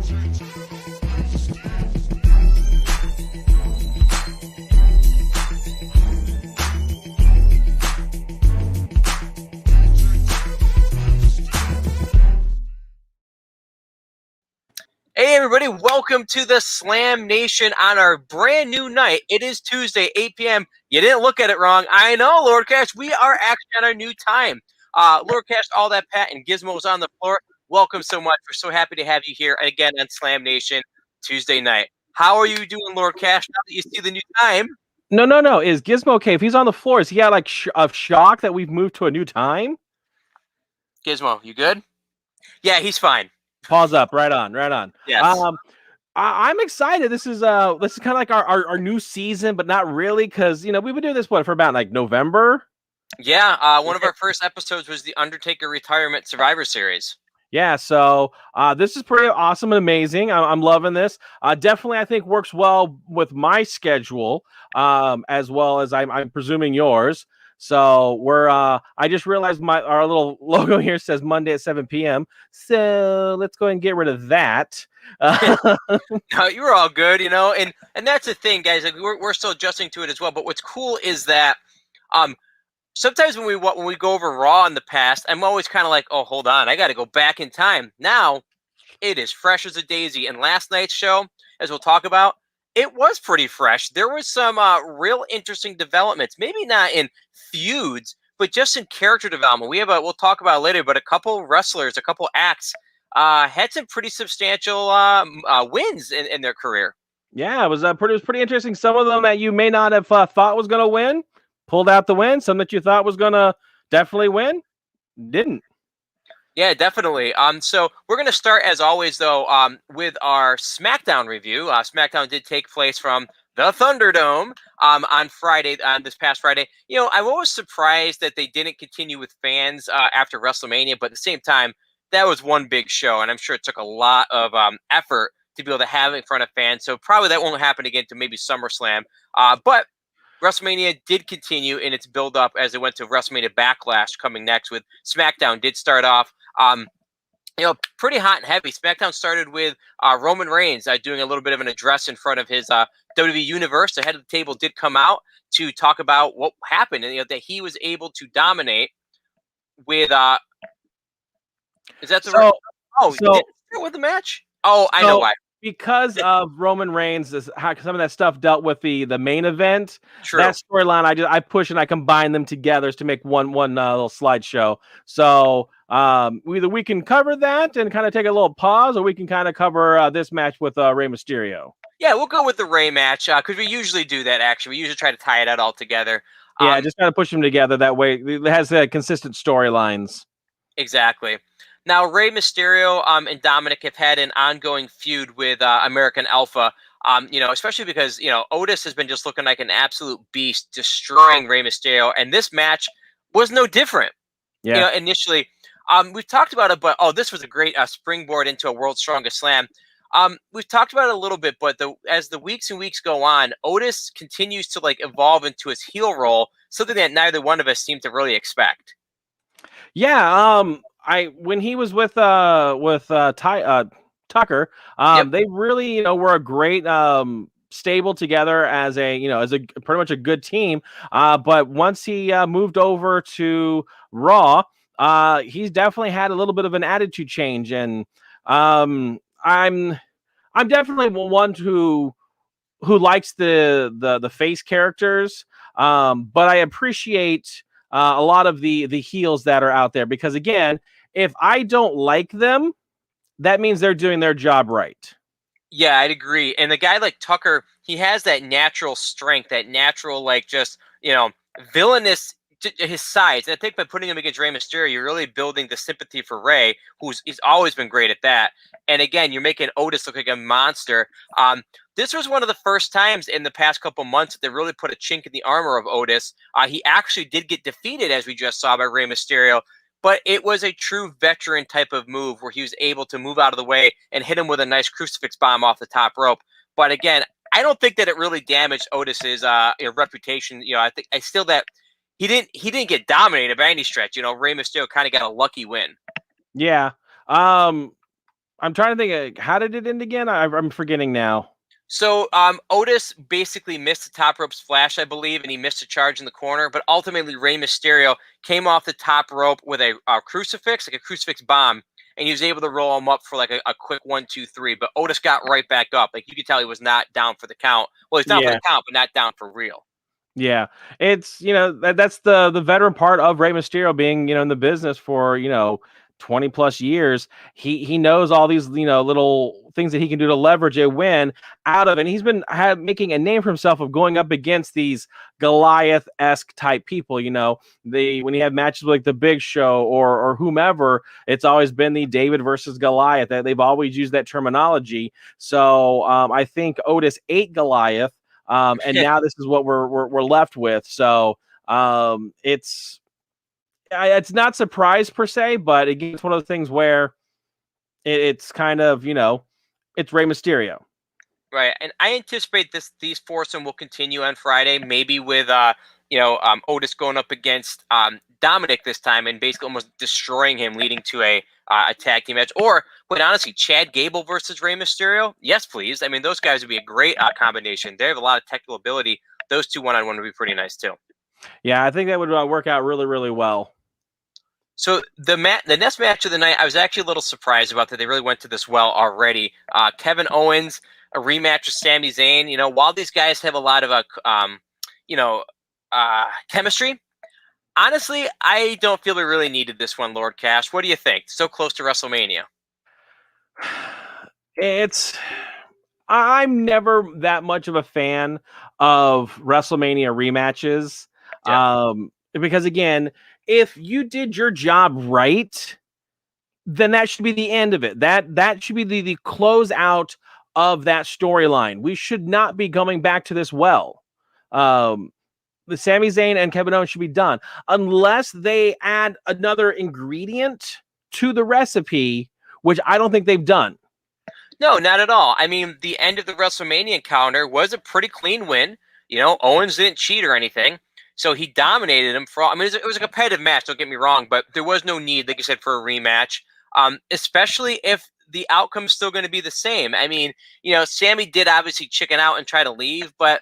Hey everybody, welcome to the Slam Nation on our brand new night. It is Tuesday, 8 p.m. You didn't look at it wrong. I know, Lord Cash, we are actually on our new time. Lord Cash, AllThatPat, and Gizmo's on the floor. Welcome so much. We're so happy to have you here again on Slam Nation Tuesday night. How are you doing, Lord Cash, now that you see the new time? No. Is Gizmo okay? If he's on the floor, is he got like of shock that we've moved to a new time? Gizmo, you good? Yeah, he's fine. Pause up. Right on. Yes. I'm excited. This is kind of like our new season, but not really, because we've been doing this for about like November. Yeah, one of our first episodes was the Undertaker Retirement Survivor Series. Yeah, so this is pretty awesome and amazing. I'm loving this. Definitely, I think works well with my schedule, as well as I'm presuming yours. So I just realized our little logo here says Monday at 7 p.m. So let's go ahead and get rid of that. No, you were all good, and that's the thing, guys. Like we're still adjusting to it as well. But what's cool is that sometimes when we go over Raw in the past, I'm always kind of like, oh, hold on, I got to go back in time. Now it is fresh as a daisy. And last night's show, as we'll talk about, it was pretty fresh. There was some real interesting developments. Maybe not in feuds, but just in character development. We'll talk about it later, but a couple wrestlers, a couple acts had some pretty substantial wins in their career. Yeah, it was pretty interesting. Some of them that you may not have thought was going to win pulled out the win. Some that you thought was going to definitely win didn't. Yeah, definitely. So we're going to start, as always, though, with our Smackdown review. Smackdown did take place from the Thunderdome on Friday, on this past Friday. I'm always surprised that they didn't continue with fans after WrestleMania, but at the same time, that was one big show, and I'm sure it took a lot of effort to be able to have it in front of fans. So probably that won't happen again to maybe SummerSlam. But WrestleMania did continue in its build-up as it went to WrestleMania Backlash coming next. With SmackDown did start off, pretty hot and heavy. SmackDown started with Roman Reigns doing a little bit of an address in front of his WWE Universe. The head of the table did come out to talk about what happened, and that he was able to dominate with. Is that the right? Oh, so, did it start with the match? Oh, I know why. Because of Roman Reigns, how some of that stuff dealt with the main event. True. That storyline, I push and I combine them together to make one little slideshow. So either we can cover that and kind of take a little pause, or we can kind of cover this match with Rey Mysterio. Yeah, we'll go with the Rey match because we usually do that. Actually, we usually try to tie it out all together. Yeah, just kind of push them together. That way, it has consistent storylines. Exactly. Now, Rey Mysterio and Dominic have had an ongoing feud with American Alpha, especially because, Otis has been just looking like an absolute beast, destroying Rey Mysterio. And this match was no different. Yeah. Initially, we've talked about it, but, this was a great springboard into a World's Strongest Slam. We've talked about it a little bit, but as the weeks and weeks go on, Otis continues to evolve into his heel role, something that neither one of us seem to really expect. Yeah, when he was with Tucker, Yep. they really were a great stable together as a pretty much a good team. But once he moved over to Raw, he's definitely had a little bit of an attitude change, and I'm definitely one who likes the face characters, but I appreciate a lot of the heels that are out there, because again, if I don't like them, that means they're doing their job right. Yeah, I'd agree. And the guy like Tucker, he has that natural strength, that natural, villainous his sides. And I think by putting him against Rey Mysterio, you're really building the sympathy for Rey, he's always been great at that. And again, you're making Otis look like a monster. This was one of the first times in the past couple months that they really put a chink in the armor of Otis. He actually did get defeated, as we just saw, by Rey Mysterio. But it was a true veteran type of move where he was able to move out of the way and hit him with a nice crucifix bomb off the top rope. But again, I don't think that it really damaged Otis's reputation. I think that he didn't get dominated by any stretch. Rey Mysterio kind of got a lucky win. Yeah. I'm trying to think. How did it end again? I'm forgetting now. So Otis basically missed the top rope splash, I believe, and he missed a charge in the corner. But ultimately, Rey Mysterio came off the top rope with a crucifix, like a crucifix bomb, and he was able to roll him up for like a quick 1, 2, 3. But Otis got right back up. Like you could tell he was not down for the count. Well, he's down for Yeah. the count, but not down for real. Yeah, it's that's the veteran part of Rey Mysterio being in the business for 20 plus years. He knows all these little things that he can do to leverage a win out of, and he's been making a name for himself of going up against these Goliath-esque type people. When you have matches like the Big Show or whomever, it's always been the David versus Goliath. That they've always used that terminology. So I think Otis ate Goliath. And now this is what we're left with. So it's not surprise per se, but again, it's one of those things where it's kind of it's Rey Mysterio. Right, and I anticipate these foursome will continue on Friday, maybe with Otis going up against Dominic this time and basically almost destroying him, leading to a tag team match. Or, quite honestly, Chad Gable versus Rey Mysterio. Yes, please. I mean, those guys would be a great combination. They have a lot of technical ability. Those two one-on-one would be pretty nice too. Yeah, I think that would work out really, really well. So the next match of the night, I was actually a little surprised about that. They really went to this well already. Kevin Owens, a rematch with Sami Zayn. While these guys have a lot of chemistry, honestly, I don't feel we really needed this one, Lord Cash. What do you think? So close to WrestleMania. I'm never that much of a fan of WrestleMania rematches. Yeah. Because again, if you did your job right, then that should be the end of it. That should be the close out of that storyline. We should not be going back to this well. The Sami Zayn and Kevin Owens should be done unless they add another ingredient to the recipe, which I don't think they've done. No, not at all. I mean, the end of the WrestleMania encounter was a pretty clean win. Owens didn't cheat or anything. So he dominated him for all. I mean, it was a competitive match, don't get me wrong, but there was no need, like you said, for a rematch, especially if the outcome's still going to be the same. I mean, Sammy did obviously chicken out and try to leave, but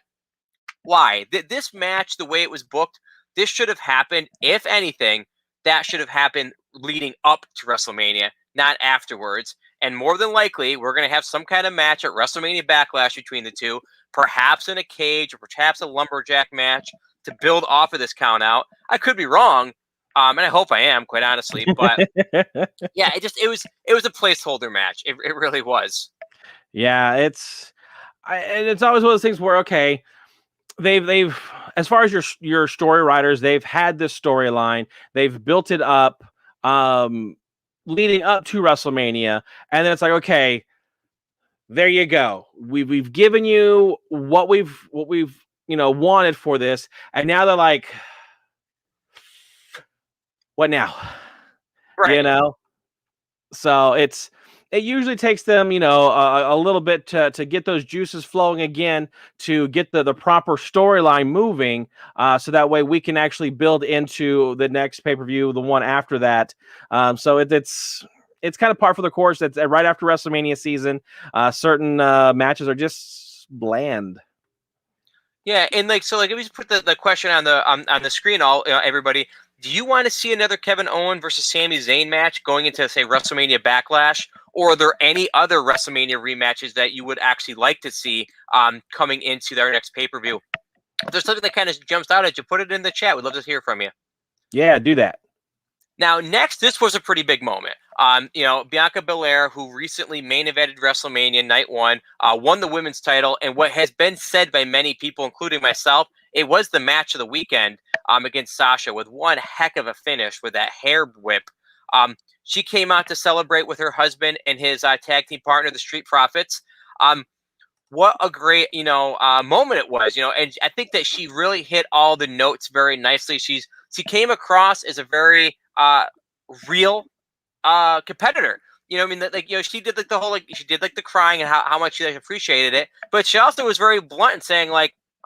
why? This match, the way it was booked, this should have happened, if anything, that should have happened leading up to WrestleMania, not afterwards. And more than likely, we're going to have some kind of match at WrestleMania Backlash between the two, perhaps in a cage or perhaps a lumberjack match to build off of this count out. I could be wrong, and I hope I am, quite honestly. But yeah, it was a placeholder match. It really was. Yeah, it's always one of those things where okay, they've as far as your story writers, they've had this storyline, they've built it up, leading up to WrestleMania, and then it's like okay, there you go. We've given you what we've wanted for this, and now they're like, what now? Right. So it usually takes them a little bit to get those juices flowing again, to get the proper storyline moving, so that way we can actually build into the next pay-per-view, the one after that. So it's kind of par for the course. That's right after WrestleMania season. Certain matches are just bland. Yeah, and if we just put the question on the screen, everybody, do you want to see another Kevin Owens versus Sami Zayn match going into, say, WrestleMania Backlash, or are there any other WrestleMania rematches that you would actually like to see coming into their next pay-per-view? If there's something that kind of jumps out at you, put it in the chat. We'd love to hear from you. Yeah, do that. Now, next, this was a pretty big moment. Bianca Belair, who recently main evented WrestleMania Night 1, won the women's title, and what has been said by many people, including myself, it was the match of the weekend against Sasha, with one heck of a finish with that hair whip. She came out to celebrate with her husband and his tag team partner, the Street Profits. What a great, moment it was, and I think that she really hit all the notes very nicely. She came across as a very real competitor. She did the whole she did the crying and how much she appreciated it, but she also was very blunt in saying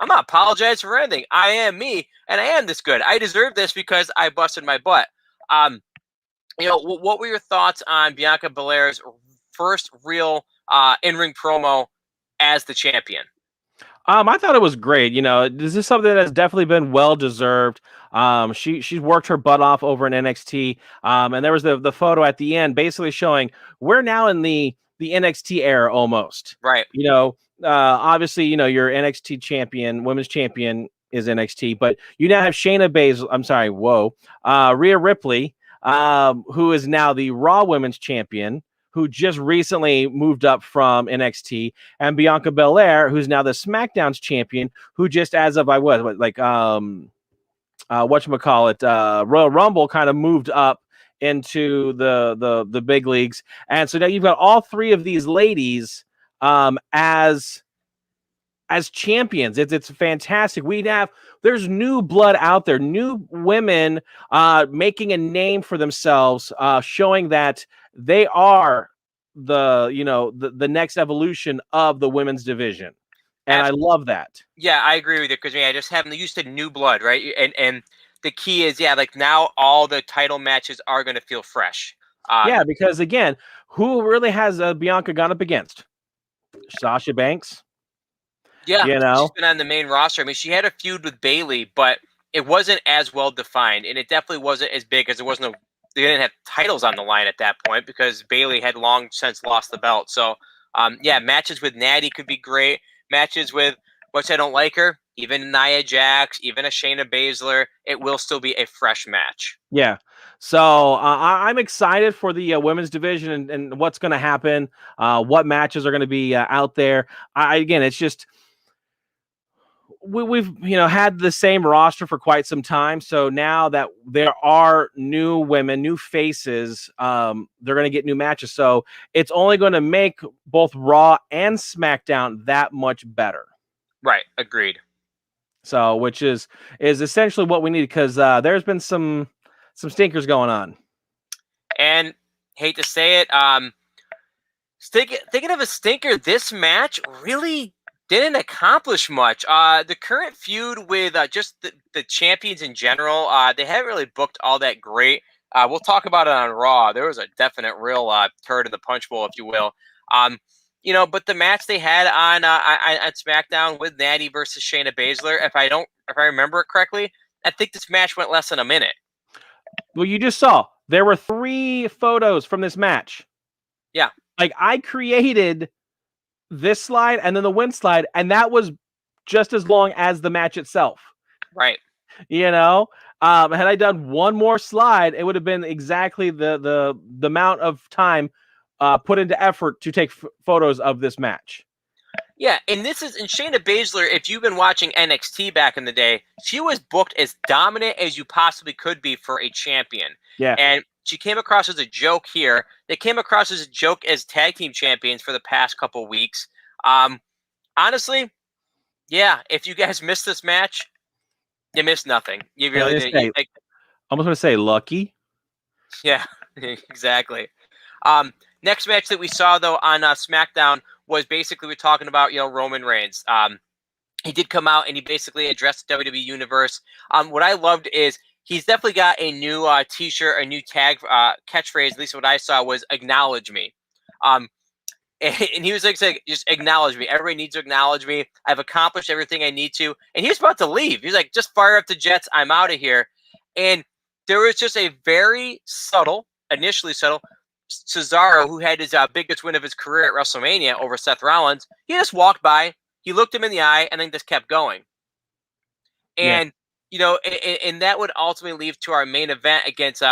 I'm not apologizing for anything. I am me, and I am this good. I deserve this because I busted my butt. What were your thoughts on Bianca Belair's first real in-ring promo as the champion? I thought it was great. This is something that's definitely been well deserved. She's worked her butt off over in NXT. And there was the photo at the end, basically showing we're now in the NXT era almost. Right. Obviously, your NXT champion, women's champion is NXT, but you now have Shayna Baszler. I'm sorry, Rhea Ripley, who is now the Raw Women's Champion, who just recently moved up from NXT, and Bianca Belair, who's now the SmackDown's champion, who just as of whatchamacallit, Royal Rumble kind of moved up into the big leagues. And so now you've got all three of these ladies as champions. It's fantastic. There's new blood out there, new women making a name for themselves, showing that they are the next evolution of the women's division. And absolutely. I love that. Yeah, I agree with you, because I just haven't used to new blood, right? And the key is, like now all the title matches are going to feel fresh. Because again, who really has Bianca gone up against? Sasha Banks. Yeah, she's been on the main roster. I mean, she had a feud with Bayley, but it wasn't as well defined, and it definitely wasn't as big, as they didn't have titles on the line at that point, because Bayley had long since lost the belt. So, matches with Natty could be great. Matches with, which I don't like her, even Nia Jax, even a Shayna Baszler, it will still be a fresh match. Yeah. So I'm excited for the women's division and what's going to happen, what matches are going to be out there. Again, it's just we've had the same roster for quite some time. So now that there are new women, new faces, they're going to get new matches. So it's only going to make both Raw and SmackDown that much better. Right. Agreed. So, which is essentially what we need, because there's been some stinkers going on. And hate to say it, thinking of a stinker, this match really didn't accomplish much. The current feud with just the champions in general, they haven't really booked all that great. We'll talk about it on Raw. There was a definite real turd in the punch bowl, if you will. But the match they had on SmackDown with Natty versus Shayna Baszler, if I remember it correctly, I think this match went less than a minute. Well, you just saw there were 3 photos from this match. Yeah. Like, I created this slide and then the win slide, and that was just as long as the match itself. Right. Had I done one more slide, it would have been exactly the amount of time put into effort to take photos of this match. Yeah, and Shayna Baszler, if you've been watching NXT back in the day, she was booked as dominant as you possibly could be for a champion. Yeah. And she came across as a joke here. They came across as a joke as tag team champions for the past couple weeks. Honestly, yeah, if you guys missed this match, you missed nothing. You really did. I'm just going to say lucky. Yeah, exactly. Next match that we saw, though, on SmackDown was basically we're talking about, Roman Reigns. He did come out and he basically addressed the WWE Universe. What I loved is he's definitely got a new T-shirt, a new tag catchphrase. At least what I saw was "Acknowledge me," and he was like, "Just acknowledge me. Everybody needs to acknowledge me. I've accomplished everything I need to." And he was about to leave. He's like, "Just fire up the jets. I'm out of here." And there was just a very initially subtle. Cesaro, who had his biggest win of his career at WrestleMania over Seth Rollins, he just walked by, he looked him in the eye, and then just kept going. And, and that would ultimately lead to our main event against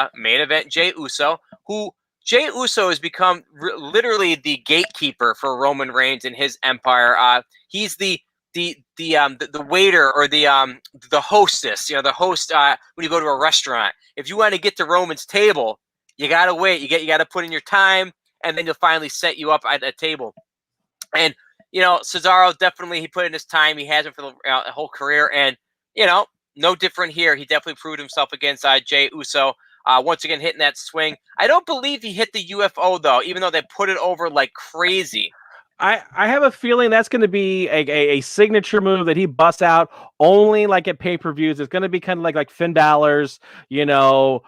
Jey Uso, who Jey Uso has become literally the gatekeeper for Roman Reigns and his empire. He's the waiter or the hostess, the host when you go to a restaurant. If you want to get to Roman's table, you gotta wait. You gotta put in your time, and then he'll finally set you up at a table. And Cesaro definitely he put in his time. He hasn't for the whole career, and no different here. He definitely proved himself against Jey Uso. Once again, hitting that swing. I don't believe he hit the UFO though, even though they put it over like crazy. I have a feeling that's going to be a signature move that he busts out only like at pay-per-views. It's going to be kind of like Finn Balor's, demon,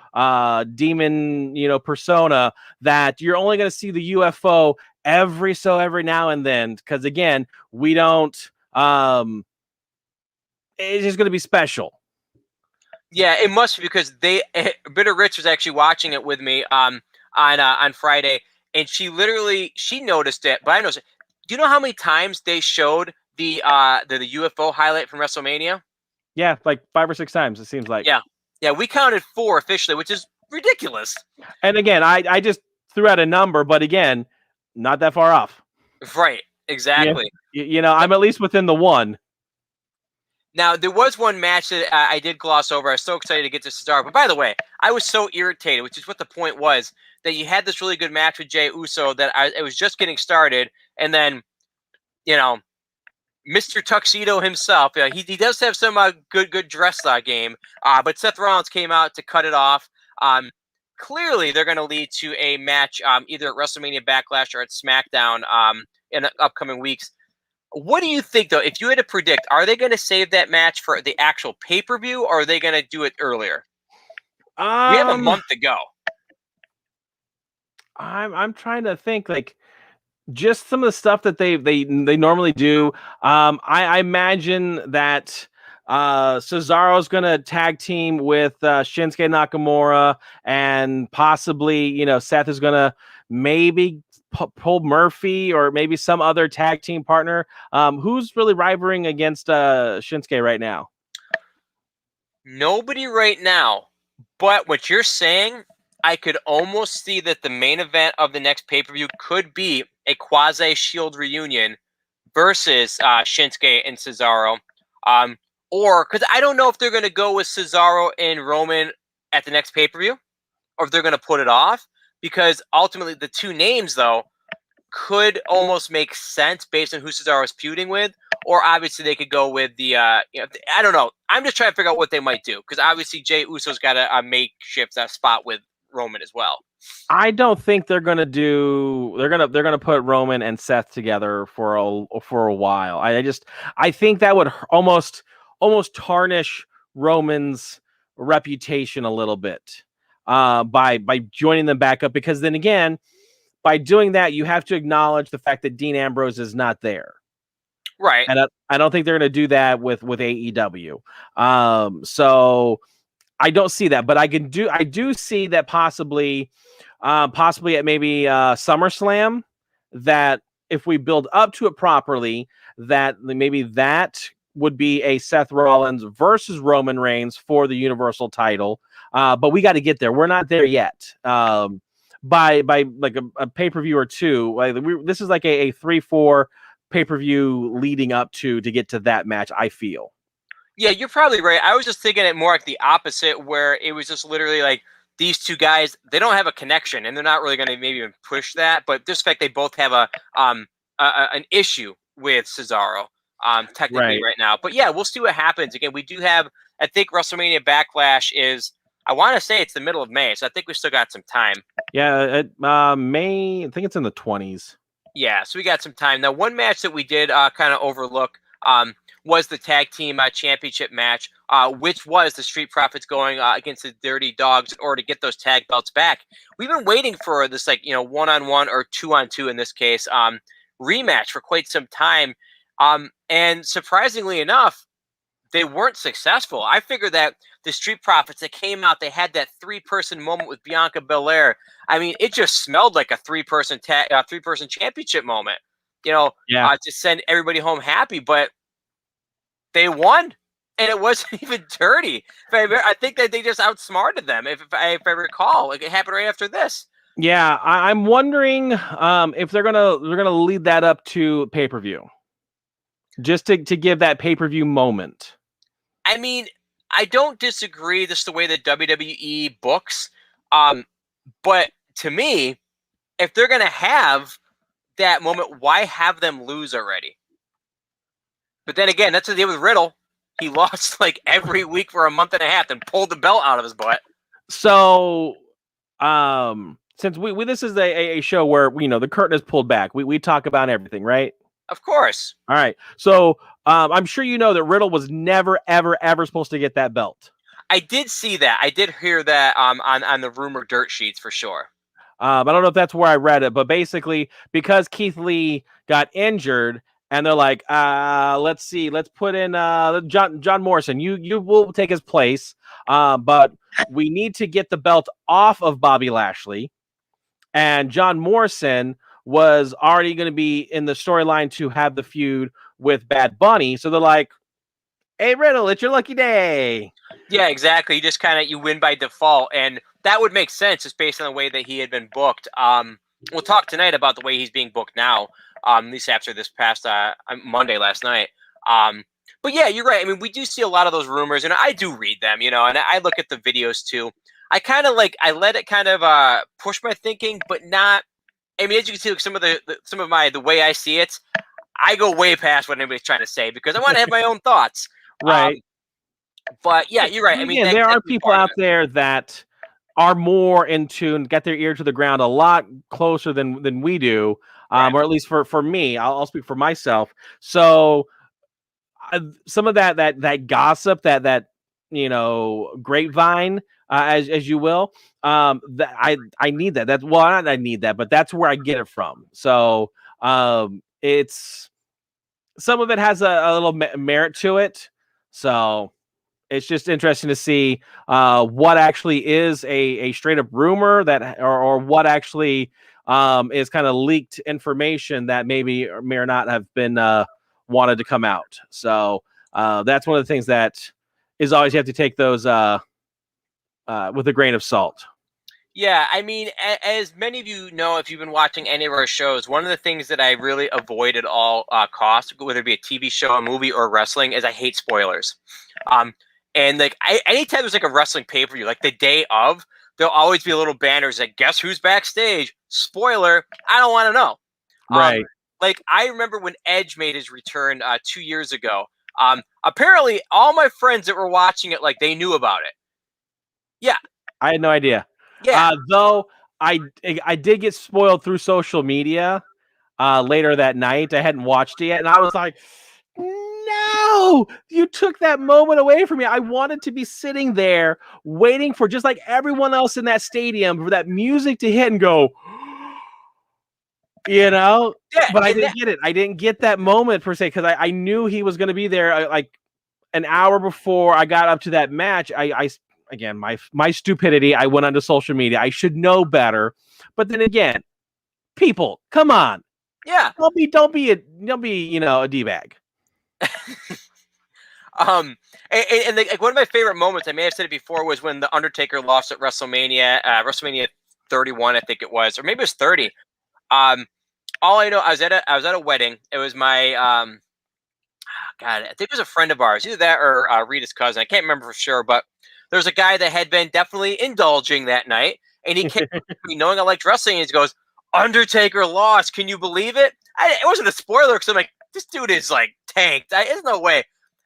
persona that you're only going to see the UFO every now and then. Because again, we don't, it's just going to be special. Yeah, it must be because Bitter Rich was actually watching it with me on Friday, and she noticed it, but I noticed it. Do you know how many times they showed the UFO highlight from WrestleMania? Yeah, like 5 or 6 times it seems like. Yeah, we counted 4 officially, which is ridiculous. And again, I just threw out a number, but again, not that far off. Right, exactly. Yeah, I'm at least within the one. Now, there was one match that I did gloss over. I was so excited to get to Cesaro. But by the way, I was so irritated, which is what the point was, that you had this really good match with Jey Uso that it was just getting started. And then, Mr. Tuxedo himself, he does have some good dress game. But Seth Rollins came out to cut it off. Clearly, they're going to lead to a match either at WrestleMania Backlash or at SmackDown in the upcoming weeks. What do you think, though? If you had to predict, are they going to save that match for the actual pay-per-view, or are they going to do it earlier? We have a month to go. I'm trying to think, like, just some of the stuff that they normally do. I imagine that Cesaro's going to tag team with Shinsuke Nakamura, and possibly, Seth is going to maybe pull Murphy or maybe some other tag team partner. Who's really rivaling against Shinsuke right now? Nobody right now. But what you're saying, I could almost see that the main event of the next pay-per-view could be a quasi-Shield reunion versus Shinsuke and Cesaro. Or, because I don't know if they're going to go with Cesaro and Roman at the next pay-per-view, or if they're going to put it off. Because ultimately, the two names, though, could almost make sense based on who Cesaro is feuding with. Or obviously, they could go with the, I don't know. I'm just trying to figure out what they might do. Because obviously, Jey Uso's got a makeshift spot with Roman as well. I don't think they're gonna do. They're gonna put Roman and Seth together for a while. I think that would almost tarnish Roman's reputation a little bit by joining them back up, because then again, by doing that, you have to acknowledge the fact that Dean Ambrose is not there. Right. And I don't think they're going to do that with AEW. So I don't see that, but I do see that possibly at maybe SummerSlam, that if we build up to it properly, that maybe that would be a Seth Rollins versus Roman Reigns for the Universal title. But we got to get there. We're not there yet. By like a pay-per-view or two, this is like a 3-4 pay-per-view leading up to get to that match, I feel. Yeah, you're probably right. I was just thinking it more like the opposite, where it was just literally like these two guys, they don't have a connection, and they're not really going to maybe even push that. But this fact they both have an issue with Cesaro, technically right now. But yeah, we'll see what happens. Again, we do have, I think WrestleMania Backlash is, I want to say it's the middle of May, so I think we still got some time. Yeah, May, I think it's in the 20s. Yeah, so we got some time. Now, one match that we did kind of overlook was the tag team championship match, which was the Street Profits going against the Dirty Dogs in order to get those tag belts back. We've been waiting for this, like, one-on-one or two-on-two in this case, rematch for quite some time. And surprisingly enough, they weren't successful. I figured that the Street Profits that came out, they had that 3-person moment with Bianca Belair. I mean, it just smelled like a 3-person championship moment, to send everybody home happy. But they won, and it wasn't even dirty. I think that they just outsmarted them, if I recall. Like, it happened right after this. Yeah, I'm wondering if they're gonna lead that up to pay-per-view, just to give that pay-per-view moment. I mean, I don't disagree. This is the way that WWE books. But to me, if they're going to have that moment, why have them lose already? But then again, that's the deal with Riddle. He lost like every week for a month and a half and pulled the belt out of his butt. So, since we this is a show where the curtain is pulled back. We talk about everything, right? Of course. All right. So I'm sure you know that Riddle was never, ever, ever supposed to get that belt. I did see that. I did hear that on the rumor dirt sheets for sure. I don't know if that's where I read it, but basically because Keith Lee got injured, and they're like, let's see, let's put in John Morrison. You will take his place, but we need to get the belt off of Bobby Lashley. And John Morrison was already going to be in the storyline to have the feud with Bad Bunny. So they're like, hey, Riddle, it's your lucky day. Yeah, exactly. You just you win by default, and that would make sense just based on the way that he had been booked. We'll talk tonight about the way he's being booked now, at least after this past Monday last night. But yeah, you're right. I mean, we do see a lot of those rumors, and I do read them, and I look at the videos too. I kind of I let it kind of push my thinking, but not. I mean, as you can see, some of the way I see it, I go way past what anybody's trying to say because I want to have my own thoughts. Right. But yeah, you're right. I mean, there are people out there that are more in tune, get their ear to the ground a lot closer than we do, right. Or at least for me. I'll speak for myself. So some of that gossip, that grapevine, as you will, that I need that. That's not I need that, but that's where I get it from. So it's some of it has a little merit to it. So it's just interesting to see what actually is a straight up rumor that, or what actually is kind of leaked information that maybe or may or not have been wanted to come out. So that's one of the things that is always, you have to take those with a grain of salt. Yeah, I mean, as many of you know, if you've been watching any of our shows, one of the things that I really avoid at all costs, whether it be a TV show, a movie, or wrestling, is I hate spoilers. And anytime there's a wrestling pay-per-view, like the day of, there'll always be a little banners like, guess who's backstage? Spoiler, I don't want to know. Right. I remember when Edge made his return 2 years ago. Apparently, all my friends that were watching it, they knew about it. Yeah. I had no idea. Yeah. Though I did get spoiled through social media later that night. I hadn't watched it yet, and I was like, no, you took that moment away from me. I wanted to be sitting there waiting for, just like everyone else in that stadium, for that music to hit and go, Yeah, but I didn't get it. I didn't get that moment per se, because I knew he was going to be there like an hour before I got up to that match. Again, my stupidity, I went onto social media. I should know better. But then again, people, come on. Yeah. Don't be a D-bag. And one of my favorite moments, I may have said it before, was when the Undertaker lost at WrestleMania 31, I think it was, or maybe it was 30. All I know, I was at a wedding. It was my God, I think it was a friend of ours, either that or Rita's cousin. I can't remember for sure, but there was a guy that had been definitely indulging that night, and he came me knowing I liked wrestling, and he goes, Undertaker lost. Can you believe it? It wasn't a spoiler because I'm like, this dude is tanked. There's no way.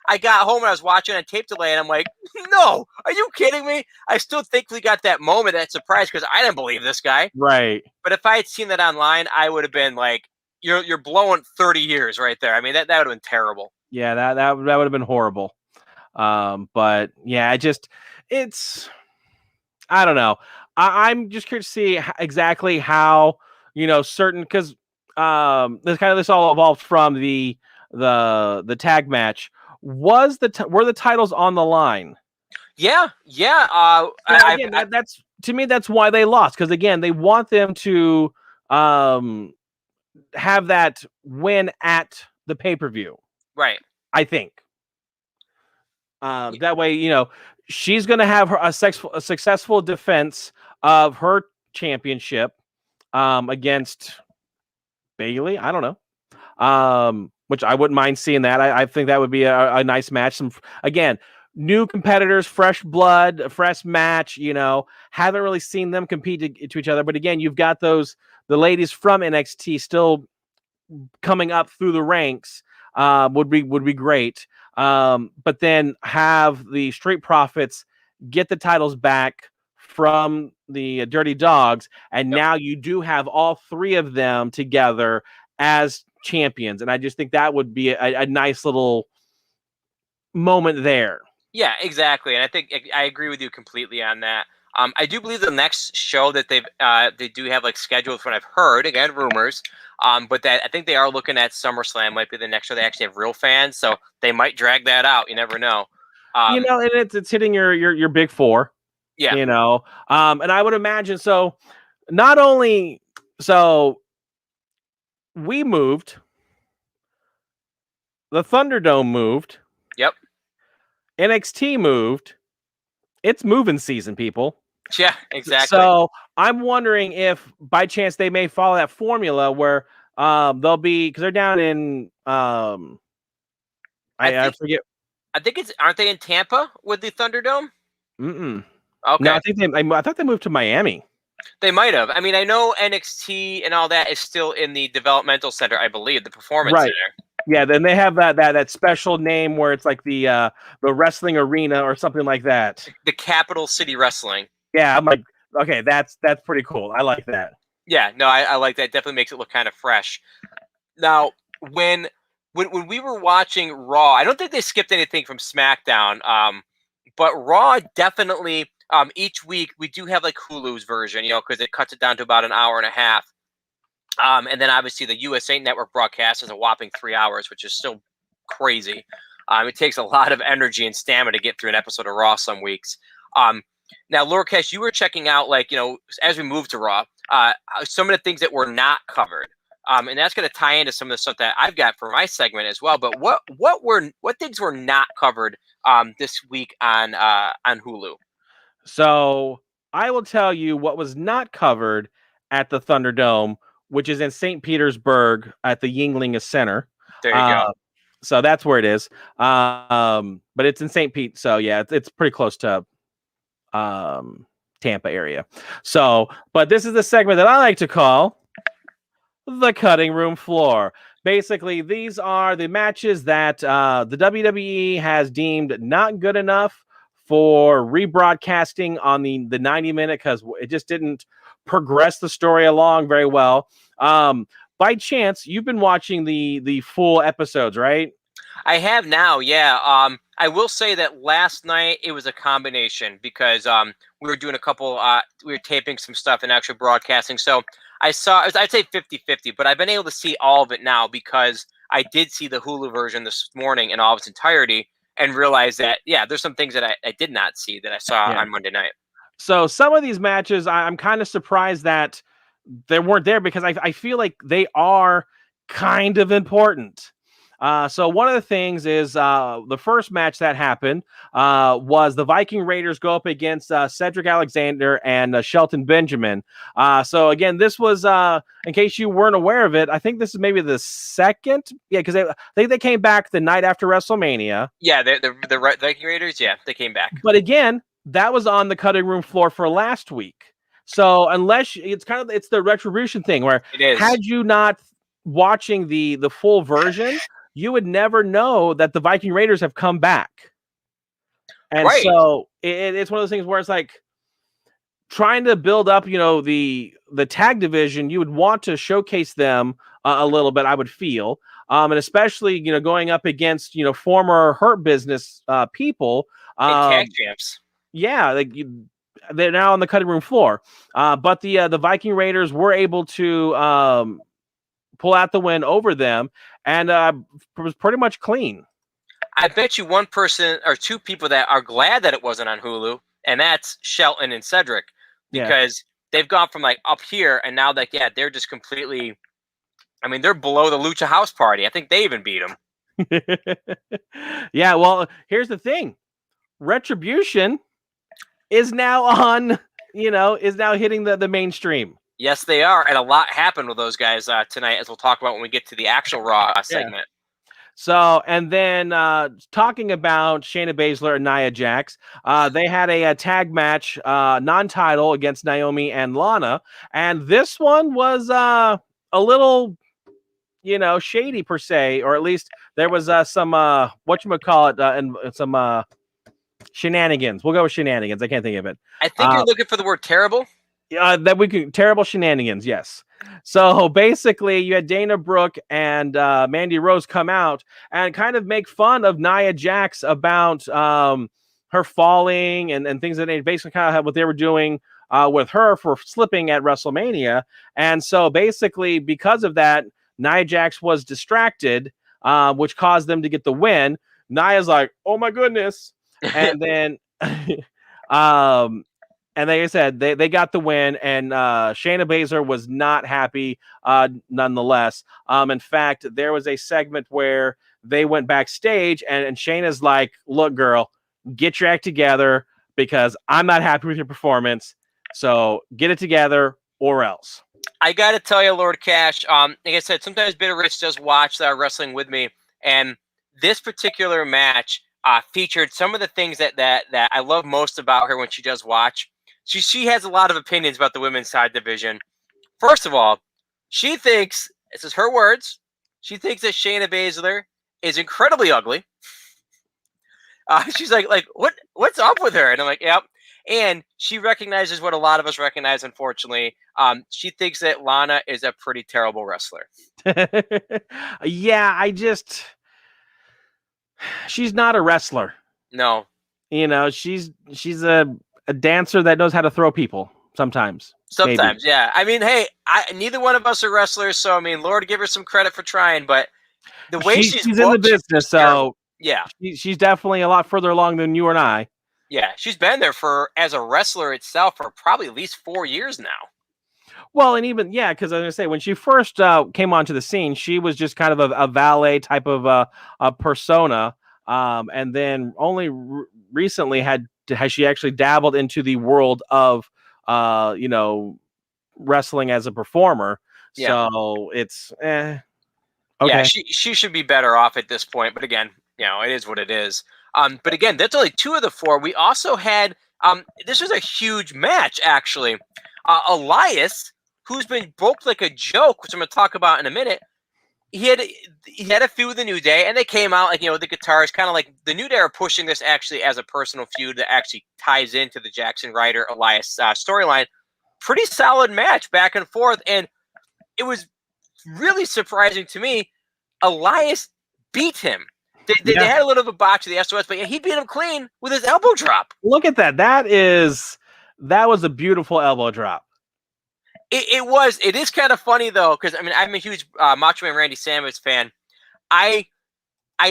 I got home and I was watching on tape delay, and I'm like, no, are you kidding me? I still think we got that moment, that surprise, because I didn't believe this guy. Right. But if I had seen that online, I would have been like, you're blowing 30 years right there. I mean, that would have been terrible. Yeah, that would have been horrible. But yeah, it's I don't know. I'm just curious to see exactly how certain, because this all evolved from the tag match. Were the titles on the line? Yeah. That's to me, that's why they lost, because again, they want them to have that win at the pay-per-view. Right. I think. That way, she's going to have a successful defense of her championship against Bayley. I don't know. Which I wouldn't mind seeing that. I think that would be a nice match. Again, new competitors, fresh blood, a fresh match. Haven't really seen them compete to each other. But again, you've got the ladies from NXT still coming up through the ranks. Would be great. But then have the Street Profits get the titles back from the Dirty Dogs, and Yep. now you do have all three of them together as champions, and I just think that would be a nice little moment there. Yeah, exactly, and I think I agree with you completely on that. I do believe the next show that they do have like scheduled, from what I've heard, again rumors, but that I think they are looking at SummerSlam might be the next show. They actually have real fans, so they might drag that out. You never know. And it's hitting your big four. Yeah. And I would imagine so. Not only so, we moved. The Thunderdome moved. Yep. NXT moved. It's moving season, people. Yeah, exactly. So I'm wondering if by chance they may follow that formula where they'll be, because they're down in I forget. I think aren't they in Tampa with the Thunderdome? Mm-mm. Okay. No, I thought they moved to Miami. They might have. I mean, I know NXT and all that is still in the developmental center, I believe, the performance center. Yeah, then they have that special name where it's like the wrestling arena or something like that. The Capital City Wrestling. Yeah, I'm like, okay, that's pretty cool. I like that. Yeah, no, I like that. Definitely makes it look kind of fresh. Now, when we were watching Raw, I don't think they skipped anything from SmackDown. But Raw definitely, each week we do have like Hulu's version, because it cuts it down to about an hour and a half. And then obviously the USA Network broadcast is a whopping 3 hours, which is still crazy. It takes a lot of energy and stamina to get through an episode of Raw some weeks. Now, Lord Cash, you were checking out, as we move to Raw, some of the things that were not covered. And that's going to tie into some of the stuff that I've got for my segment as well. But what things were not covered this week on Hulu? So I will tell you what was not covered at the Thunderdome, which is in St. Petersburg at the Yuengling Center. There you go. So that's where it is. But it's in St. Pete. So yeah, it's pretty close to Tampa area. So, but this is the segment that I like to call the cutting room floor. Basically, these are the matches that the WWE has deemed not good enough for rebroadcasting on the 90-minute, because it just didn't progress the story along very well. By chance, you've been watching the full episodes, right? I have now, yeah. I will say that last night it was a combination, because we were doing a couple, we were taping some stuff and actually broadcasting. So I'd say 50-50, but I've been able to see all of it now because I did see the Hulu version this morning in all of its entirety and realized that, yeah, there's some things that I did not see that I saw on Monday night. So some of these matches, I'm kind of surprised that they weren't there, because I feel like they are kind of important. So one of the things is the first match that happened was the Viking Raiders go up against Cedric Alexander and Shelton Benjamin. So again, this was, in case you weren't aware of it, I think this is maybe the second. Yeah, because they came back the night after WrestleMania. Yeah, the Viking Raiders, yeah, they came back. But again, that was on the cutting room floor for last week. So unless it's the retribution thing where it is. Had you not watching the full version, you would never know that the Viking Raiders have come back. And so it's one of those things where it's like trying to build up, the tag division. You would want to showcase them a little bit, I would feel. And especially, going up against, former Hurt Business people. Tag champs. Yeah, they're now on the cutting room floor. But the Viking Raiders were able to pull out the win over them, and it was pretty much clean. I bet you one person or two people that are glad that it wasn't on Hulu, and that's Shelton and Cedric, because they've gone from like up here, and now they're just completely. I mean, they're below the Lucha House Party. I think they even beat them. Yeah, well, here's the thing: Retribution is now on. Is now hitting the mainstream. Yes, they are, and a lot happened with those guys tonight, as we'll talk about when we get to the actual Raw segment. Yeah. So, and then talking about Shayna Baszler and Nia Jax, they had a tag match, non-title, against Naomi and Lana, and this one was a little, shady per se, or at least there was some whatchamacallit, and some Shenanigans. We'll go with shenanigans. I can't think of it. I think you're looking for the word terrible. That we could terrible shenanigans. Yes. So basically, you had Dana Brooke and Mandy Rose come out and kind of make fun of Nia Jax about her falling and things that they basically kind of had what they were doing with her for slipping at WrestleMania. And so basically, because of that, Nia Jax was distracted, which caused them to get the win. Nia's like, "Oh my goodness!" And then, and like I said, they got the win, and Shayna Baszler was not happy nonetheless. In fact, there was a segment where they went backstage, and Shayna's like, "Look, girl, get your act together because I'm not happy with your performance. So get it together or else." I got to tell you, Lord Cash, like I said, sometimes Bitter Rich does watch wrestling with me, and this particular match featured some of the things that I love most about her when she does watch. She has a lot of opinions about the women's side division. First of all, she thinks, this is her words, she thinks that Shayna Baszler is incredibly ugly. She's like what's up with her? And I'm like, yep. And she recognizes what a lot of us recognize, unfortunately. She thinks that Lana is a pretty terrible wrestler. Yeah, she's not a wrestler. No. You know, she's a dancer that knows how to throw people sometimes. Sometimes, maybe. Yeah. I mean, hey, neither one of us are wrestlers, so I mean, Lord, give her some credit for trying, but the way she's in the business, so yeah, she's definitely a lot further along than you and I. Yeah, she's been there as a wrestler itself for probably at least 4 years now. Well, and even, yeah, because I was going to say, when she first came onto the scene, she was just kind of a valet type of a persona. And then only recently has she actually dabbled into the world of, wrestling as a performer. Yeah. So it's, okay. Yeah, she should be better off at this point. But again, it is what it is. But again, that's only 2 of the 4. We also had, this was a huge match, actually. Elias, who's been booked like a joke, which I'm going to talk about in a minute, he had a feud with the New Day, and they came out like, the guitars, kind of like the New Day are pushing this actually as a personal feud that actually ties into the Jackson Ryder Elias storyline. Pretty solid match back and forth, and it was really surprising to me. Elias beat him. They had a little of a botch of the SOS, but he beat him clean with his elbow drop. Look at that. That was a beautiful elbow drop. It is kind of funny, though, because, I mean, I'm a huge Macho Man Randy Savage fan. I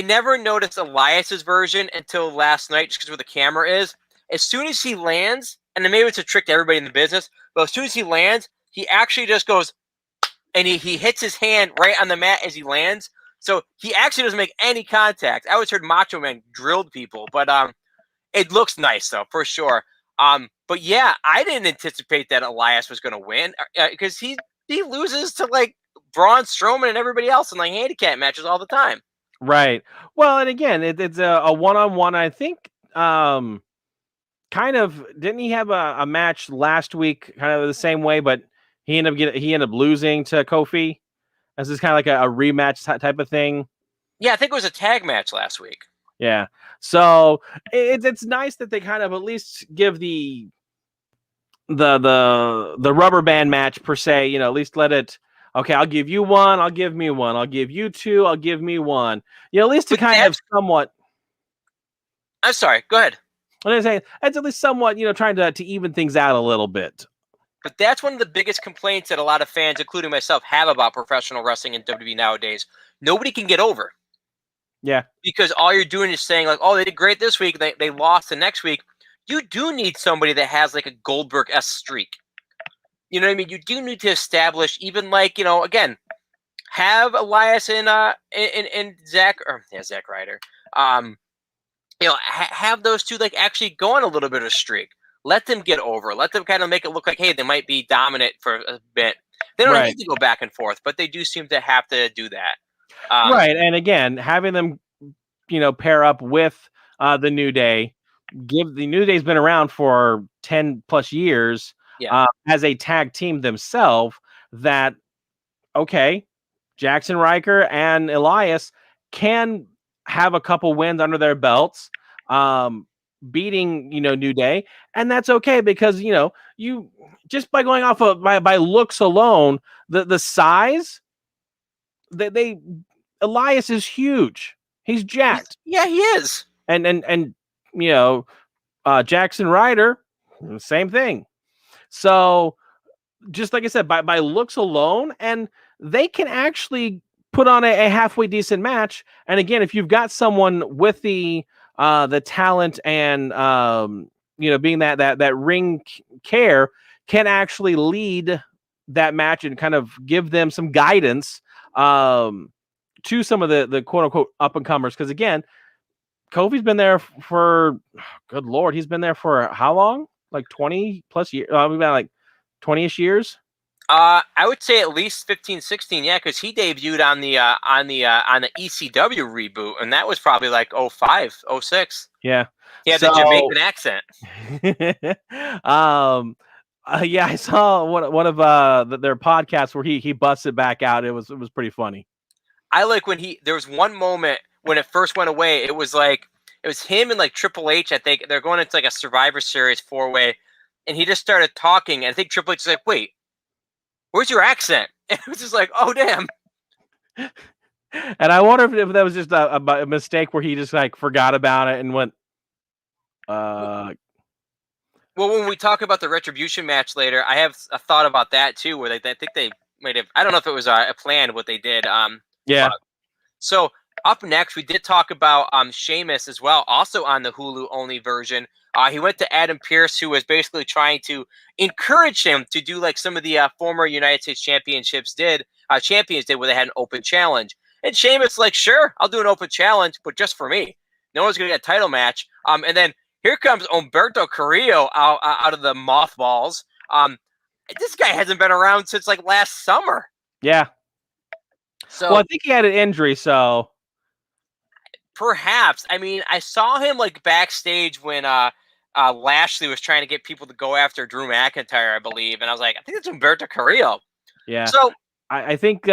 never noticed Elias's version until last night, just because where the camera is. As soon as he lands, and then maybe it's a trick to everybody in the business, but as soon as he lands, he actually just goes, and he hits his hand right on the mat as he lands. So he actually doesn't make any contact. I always heard Macho Man drilled people, but it looks nice, though, for sure. But yeah, I didn't anticipate that Elias was going to win because he loses to like Braun Strowman and everybody else in like handicap matches all the time. Right. Well, and again, it's a one-on-one. I think kind of didn't he have a match last week kind of the same way, but he ended up losing to Kofi. This is kind of like a rematch type of thing. Yeah, I think it was a tag match last week. Yeah. So it's nice that they kind of at least give the rubber band match per se, at least let it, okay, I'll give you one, I'll give me one, I'll give you 2, I'll give me one. At least to kind of somewhat. I'm sorry, go ahead. What I'm saying, that's at least somewhat, trying to even things out a little bit. But that's one of the biggest complaints that a lot of fans, including myself, have about professional wrestling in WWE nowadays. Nobody can get over. Yeah. Because all you're doing is saying, like, oh, they did great this week, they lost the next week. You do need somebody that has, like, a Goldberg-esque streak. You know what I mean? You do need to establish, even, like, again, have Elias and Zack Ryder. Have those two, like, actually go on a little bit of a streak. Let them get over. Let them kind of make it look like, hey, they might be dominant for a bit. They don't need to go back and forth, but they do seem to have to do that. Right, and again, having them, pair up with the New Day, the New Day's been around for 10 plus years as a tag team themselves. That okay, Jackson Ryder and Elias can have a couple wins under their belts. beating, New Day, and that's okay because you just by going off of by looks alone, the size they Elias is huge. He's jacked, Yeah, he is. and Jackson Ryder, same thing. So just like I said, by looks alone, and they can actually put on a halfway decent match. And again, if you've got someone with the talent and being that ring care, can actually lead that match and kind of give them some guidance to some of the quote unquote up and comers. Because again, Kofi's been there for, good Lord, he's been there for how long? Like 20 plus years? We've been like 20-ish years. I would say at least 15, 16, yeah, because he debuted on the ECW reboot, and that was probably like 05, 06. Yeah. He had the Jamaican accent. Yeah, I saw one of their podcasts where he busted back out. It was pretty funny. I like when there was one moment when it first went away. It was him and like Triple H. I think they're going into like a Survivor Series 4-way, and he just started talking. And I think Triple H was like, "Wait, where's your accent?" And it was just like, "Oh damn." And I wonder if that was just a mistake where he just like forgot about it and went. Well, when we talk about the Retribution match later, I have a thought about that too. Where I think they might have. I don't know if it was a plan what they did. Yeah. So up next, we did talk about Sheamus as well, also on the Hulu only version. He went to Adam Pearce, who was basically trying to encourage him to do like some of the former United States champions did, where they had an open challenge. And Sheamus like, sure, I'll do an open challenge, but just for me. No one's gonna get a title match. And then here comes Humberto Carrillo out of the mothballs. This guy hasn't been around since like last summer. Yeah. So, well, I think he had an injury, so perhaps. I mean, I saw him like backstage when Lashley was trying to get people to go after Drew McIntyre, I believe, and I was like, I think it's Humberto Carrillo. Yeah. So I think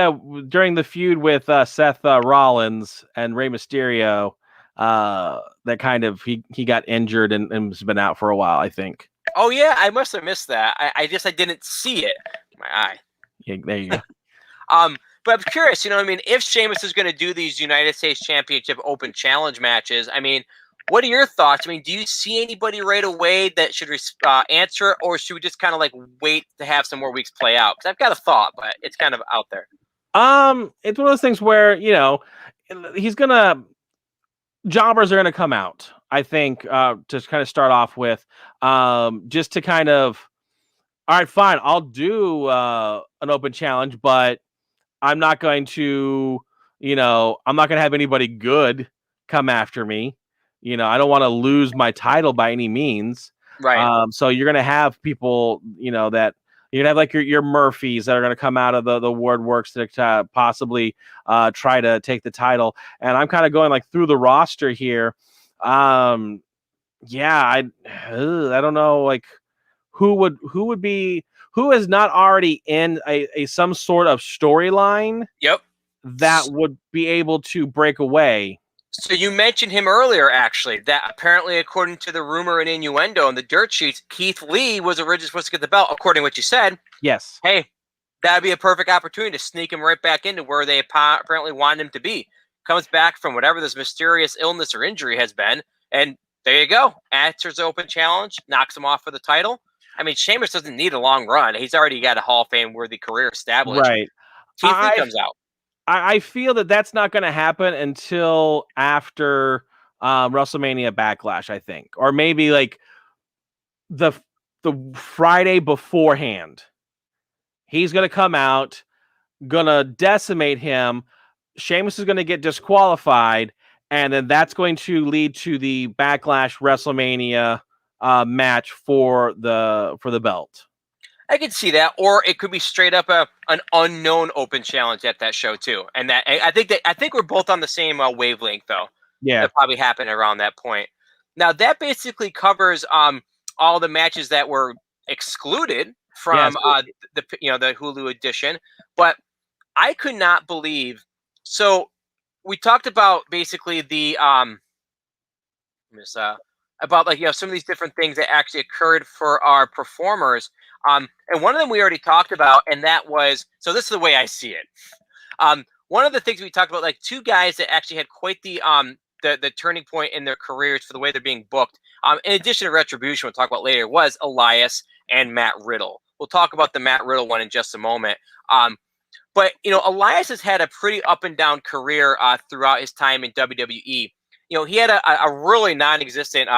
during the feud with Seth Rollins and Rey Mysterio, that kind of he got injured and has been out for a while, I think. Oh yeah, I must have missed that. I didn't see it. My eye. Yeah, there you go. But I'm curious, I mean, if Sheamus is going to do these United States Championship Open Challenge matches, I mean, what are your thoughts? I mean, do you see anybody right away that should answer, or should we just kind of like wait to have some more weeks play out? Because I've got a thought, but it's kind of out there. It's one of those things where jobbers are gonna come out. I think to kind of start off with, just to kind of, all right, fine, I'll do an open challenge, but I'm not going to, I'm not going to have anybody good come after me. I don't want to lose my title by any means. Right. So you're going to have people, that you're going to have like your Murphys that are going to come out of the Ward Works to possibly try to take the title. And I'm kind of going like through the roster here. Yeah, I don't know, like who is not already in a some sort of storyline. Yep. That would be able to break away. So you mentioned him earlier, actually, that apparently, according to the rumor and innuendo in the dirt sheets, Keith Lee was originally supposed to get the belt, according to what you said. Yes. Hey, that'd be a perfect opportunity to sneak him right back into where they apparently want him to be. Comes back from whatever this mysterious illness or injury has been, and there you go. Answers the open challenge, knocks him off for the title. I mean, Sheamus doesn't need a long run. He's already got a Hall of Fame worthy career established. Right. Keith Lee comes out. I feel that's not going to happen until after WrestleMania Backlash, I think, or maybe like the Friday beforehand. He's going to come out, going to decimate him. Sheamus is going to get disqualified, and then that's going to lead to the Backlash WrestleMania match for the belt. I could see that, or it could be straight up an unknown open challenge at that show too. And that I think we're both on the same wavelength, though. Yeah, that probably happened around that point. Now that basically covers all the matches that were excluded from the Hulu edition. But I could not believe. So we talked about basically the about like some of these different things that actually occurred for our performers. And one of them we already talked about, and that was, so this is the way I see it. One of the things we talked about, like two guys that actually had quite the turning point in their careers for the way they're being booked. In addition to Retribution, we'll talk about later, was Elias and Matt Riddle. We'll talk about the Matt Riddle one in just a moment. But Elias has had a pretty up and down career throughout his time in WWE. He had a really non-existent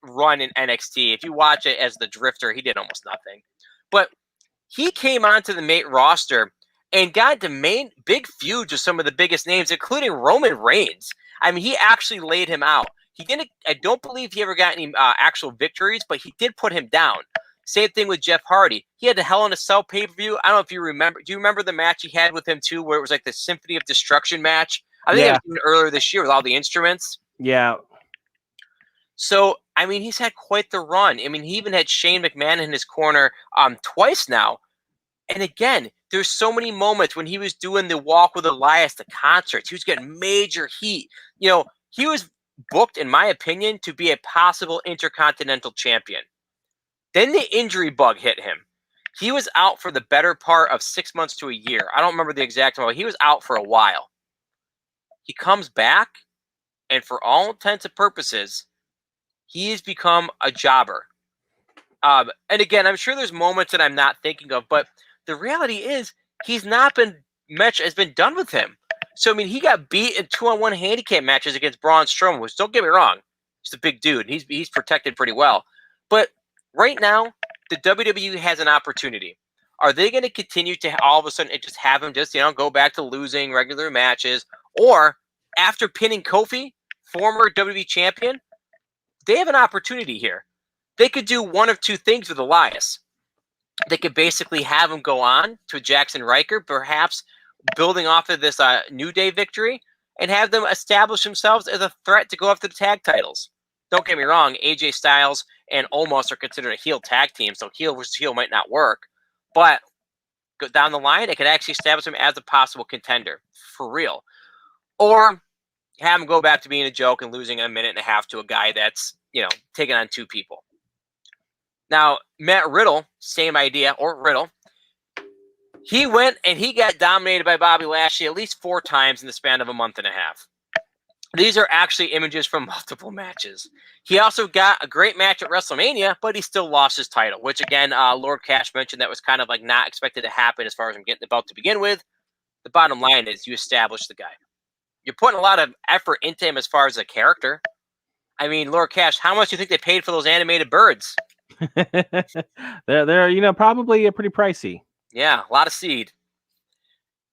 run in NXT. If you watch it as the Drifter, he did almost nothing. But he came onto the main roster and got into big feuds with some of the biggest names, including Roman Reigns. I mean, he actually laid him out. He didn't. I don't believe he ever got any actual victories, but he did put him down. Same thing with Jeff Hardy. He had the Hell in a Cell pay-per-view. I don't know if you remember. Do you remember the match he had with him too, where it was like the Symphony of Destruction match? I think it was earlier this year with all the instruments. Yeah. So, I mean, he's had quite the run. I mean, he even had Shane McMahon in his corner twice now. And again, there's so many moments when he was doing the Walk with Elias, the concerts. He was getting major heat. He was booked, in my opinion, to be a possible Intercontinental Champion. Then the injury bug hit him. He was out for the better part of 6 months to a year. I don't remember the exact amount. He was out for a while. He comes back, and for all intents and purposes, he has become a jobber. And again, I'm sure there's moments that I'm not thinking of, but the reality is he's not been much has been done with him. So, I mean, he got beat in 2-on-1 handicap matches against Braun Strowman, which, don't get me wrong, he's a big dude. He's protected pretty well. But right now, the WWE has an opportunity. Are they going to continue to all of a sudden just have him just, go back to losing regular matches? Or after pinning Kofi, former WWE champion, they have an opportunity here. They could do one of two things with Elias. They could basically have him go on to Jackson Riker, perhaps building off of this New Day victory, and have them establish themselves as a threat to go after the tag titles. Don't get me wrong, AJ Styles and Omos are considered a heel tag team, so heel versus heel might not work. But go down the line, it could actually establish him as a possible contender, for real. Or have him go back to being a joke and losing a minute and a half to a guy that's, taking on two people. Now, Matt Riddle, same idea, or Riddle. He went and he got dominated by Bobby Lashley at least 4 times in the span of a month and a half. These are actually images from multiple matches. He also got a great match at WrestleMania, but he still lost his title, which again, Lord Cash mentioned that was kind of like not expected to happen as far as I'm getting the belt to begin with. The bottom line is you establish the guy. You're putting a lot of effort into him as far as a character. I mean, Lord Cash, how much do you think they paid for those animated birds? they're probably pretty pricey. Yeah, a lot of seed.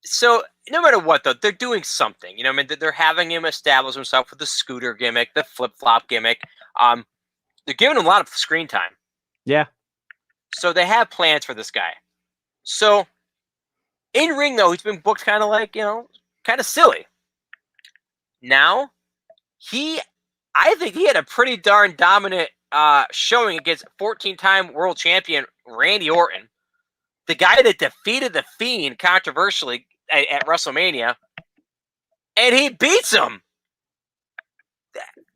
So no matter what, though, they're doing something. I mean, they're having him establish himself with the scooter gimmick, the flip flop gimmick. They're giving him a lot of screen time. Yeah. So they have plans for this guy. So in ring, though, he's been booked kind of like kind of silly. Now I think he had a pretty darn dominant showing against 14-time world champion Randy Orton, the guy that defeated The Fiend controversially at WrestleMania, and he beats him.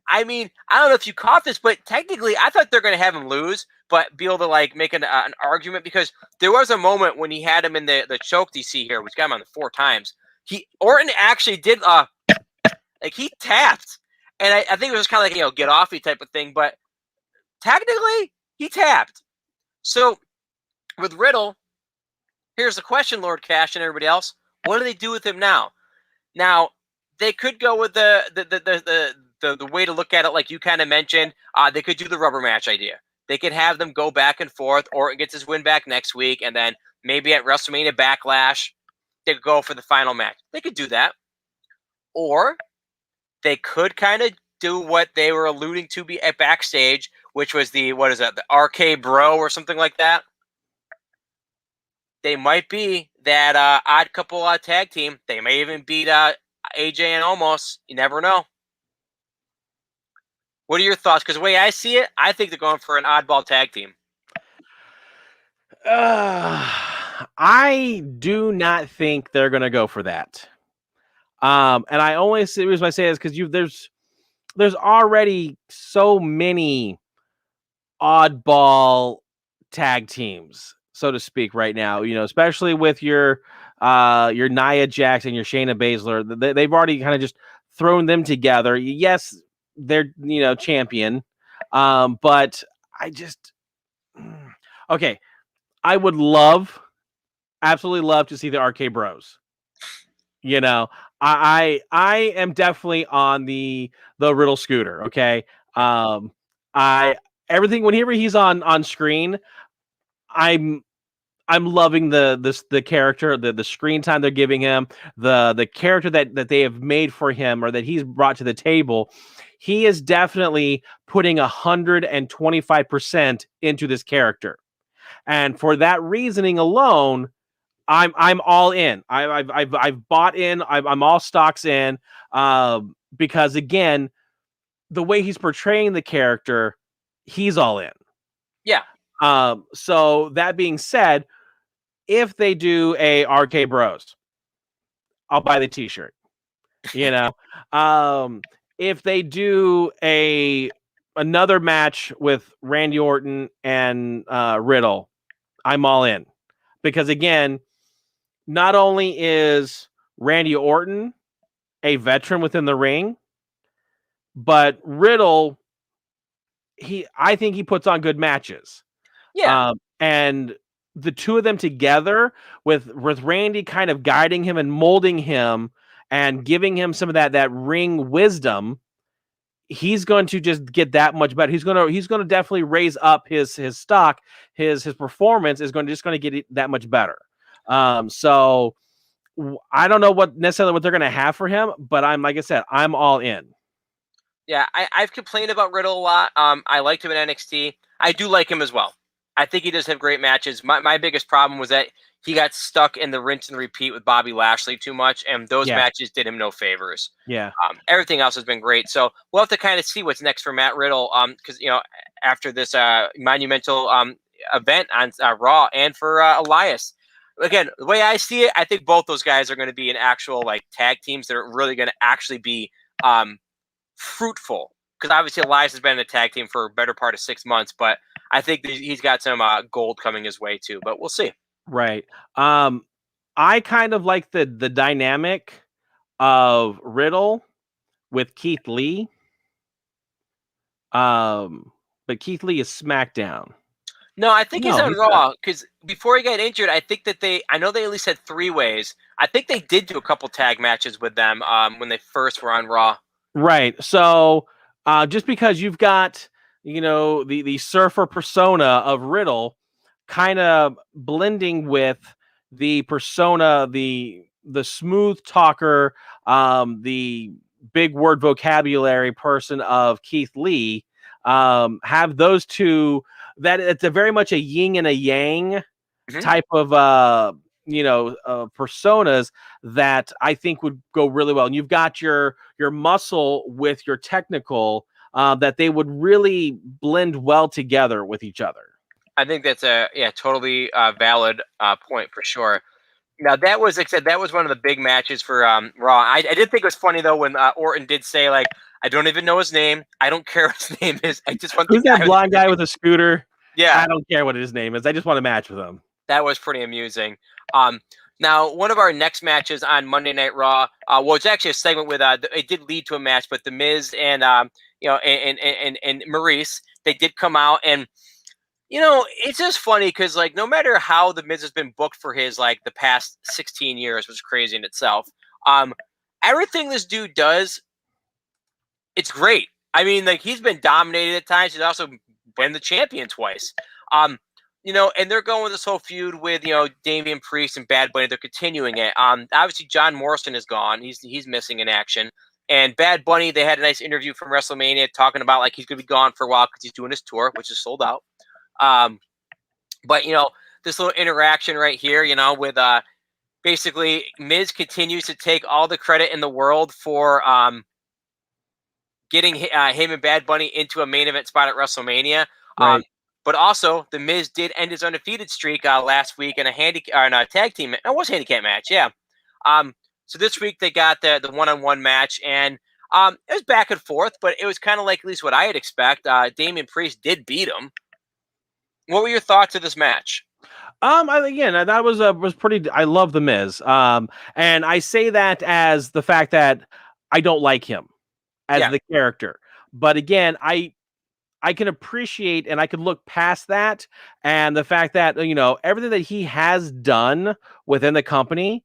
I mean, I don't know if you caught this, but technically I thought they're going to have him lose, but be able to make an argument, because there was a moment when he had him in the choke you see here, which got him on the 4 times. Orton actually did he tapped. And I think it was kind of like, get offy type of thing. But technically, he tapped. So with Riddle, here's the question, Lord Cash and everybody else. What do they do with him now? Now, they could go with the way to look at it, like you kind of mentioned. They could do the rubber match idea. They could have them go back and forth. Orton gets his win back next week. And then maybe at WrestleMania Backlash, they could go for the final match. They could do that. Or they could kind of do what they were alluding to be at backstage, which was the RK Bro or something like that. They might be that odd couple tag team. They may even beat AJ and Omos. You never know. What are your thoughts? Because the way I see it, I think they're going for an oddball tag team. I do not think they're going to go for that. And I only see the reason I say is because there's already so many oddball tag teams, so to speak, right now. Especially with your Nia Jax and your Shayna Baszler. They've already kind of just thrown them together. Yes, they're champion, but I just okay. I would absolutely love to see the RK Bros. I am definitely on the Riddle scooter. Okay, I everything whenever he's on screen, I'm loving the character, the screen time they're giving him, the character that they have made for him or that he's brought to the table. He is definitely putting 125% into this character, and for that reasoning alone, I'm all in. I've bought in. I'm all stocks in, because again, the way he's portraying the character, he's all in. Yeah. So that being said, if they do a RK Bros, I'll buy the T-shirt. If they do another match with Randy Orton and Riddle, I'm all in, because again, not only is Randy Orton a veteran within the ring, but Riddle, I think he puts on good matches. Yeah. And the two of them together with Randy kind of guiding him and molding him and giving him some of that ring wisdom, he's going to just get that much better. He's going to definitely raise up his stock. His performance is just going to get it that much better. So I don't know what they're going to have for him, but like I said, I'm all in. Yeah, I've complained about Riddle a lot. I liked him in NXT. I do like him as well. I think he does have great matches. My biggest problem was that he got stuck in the rinse and repeat with Bobby Lashley too much, and those matches did him no favors. Yeah. Everything else has been great. So we'll have to kind of see what's next for Matt Riddle. Because after this monumental event on Raw and for Elias. Again, the way I see it, I think both those guys are going to be in actual tag teams that are really going to actually be fruitful. Because obviously Elias has been in a tag team for a better part of 6 months, but I think he's got some gold coming his way too. But we'll see. Right. I kind of like the dynamic of Riddle with Keith Lee. But Keith Lee is SmackDown. No, I think he's on Raw, because before he got injured, I think that I know they at least had 3 ways. I think they did do a couple tag matches with them when they first were on Raw. Right. So just because you've got, the surfer persona of Riddle kind of blending with the persona, the smooth talker, the big word vocabulary person of Keith Lee, have those two, that it's very much a yin and a yang type of personas that I think would go really well. And you've got your muscle with your technical, that they would really blend well together with each other. I think that's a totally valid point for sure. Now that was, like I said, that was one of the big matches for Raw. I did think it was funny though when Orton did say I don't even know his name. I don't care what his name is. I just want who's that blind guy with a scooter? Yeah, I don't care what his name is. I just want to match with him. That was pretty amusing. Now, one of our next matches on Monday Night Raw, well, it's actually a segment with it did lead to a match, but The Miz and and Maurice, they did come out, and it's just funny because no matter how The Miz has been booked for his the past 16 years, which is crazy in itself, everything this dude does, it's great. I mean, he's been dominated at times. He's also been the champion twice. And they're going with this whole feud with, Damian Priest and Bad Bunny. They're continuing it. Obviously, John Morrison is gone. He's missing in action. And Bad Bunny, they had a nice interview from WrestleMania talking about he's going to be gone for a while because he's doing his tour, which is sold out. But this little interaction right here, with basically Miz continues to take all the credit in the world for getting him and Bad Bunny into a main event spot at WrestleMania. Right. But also, The Miz did end his undefeated streak last week in a tag team. It was a handicap match, yeah. So this week they got the one-on-one match, and It was back and forth, but it was kind of like at least what I had expect. Damian Priest did beat him. What were your thoughts of this match? Again, that was pretty. I love the Miz. And I say that as the fact that I don't like him as Yeah. the character, but again, I can appreciate and I can look past that and the fact that everything that he has done within the company.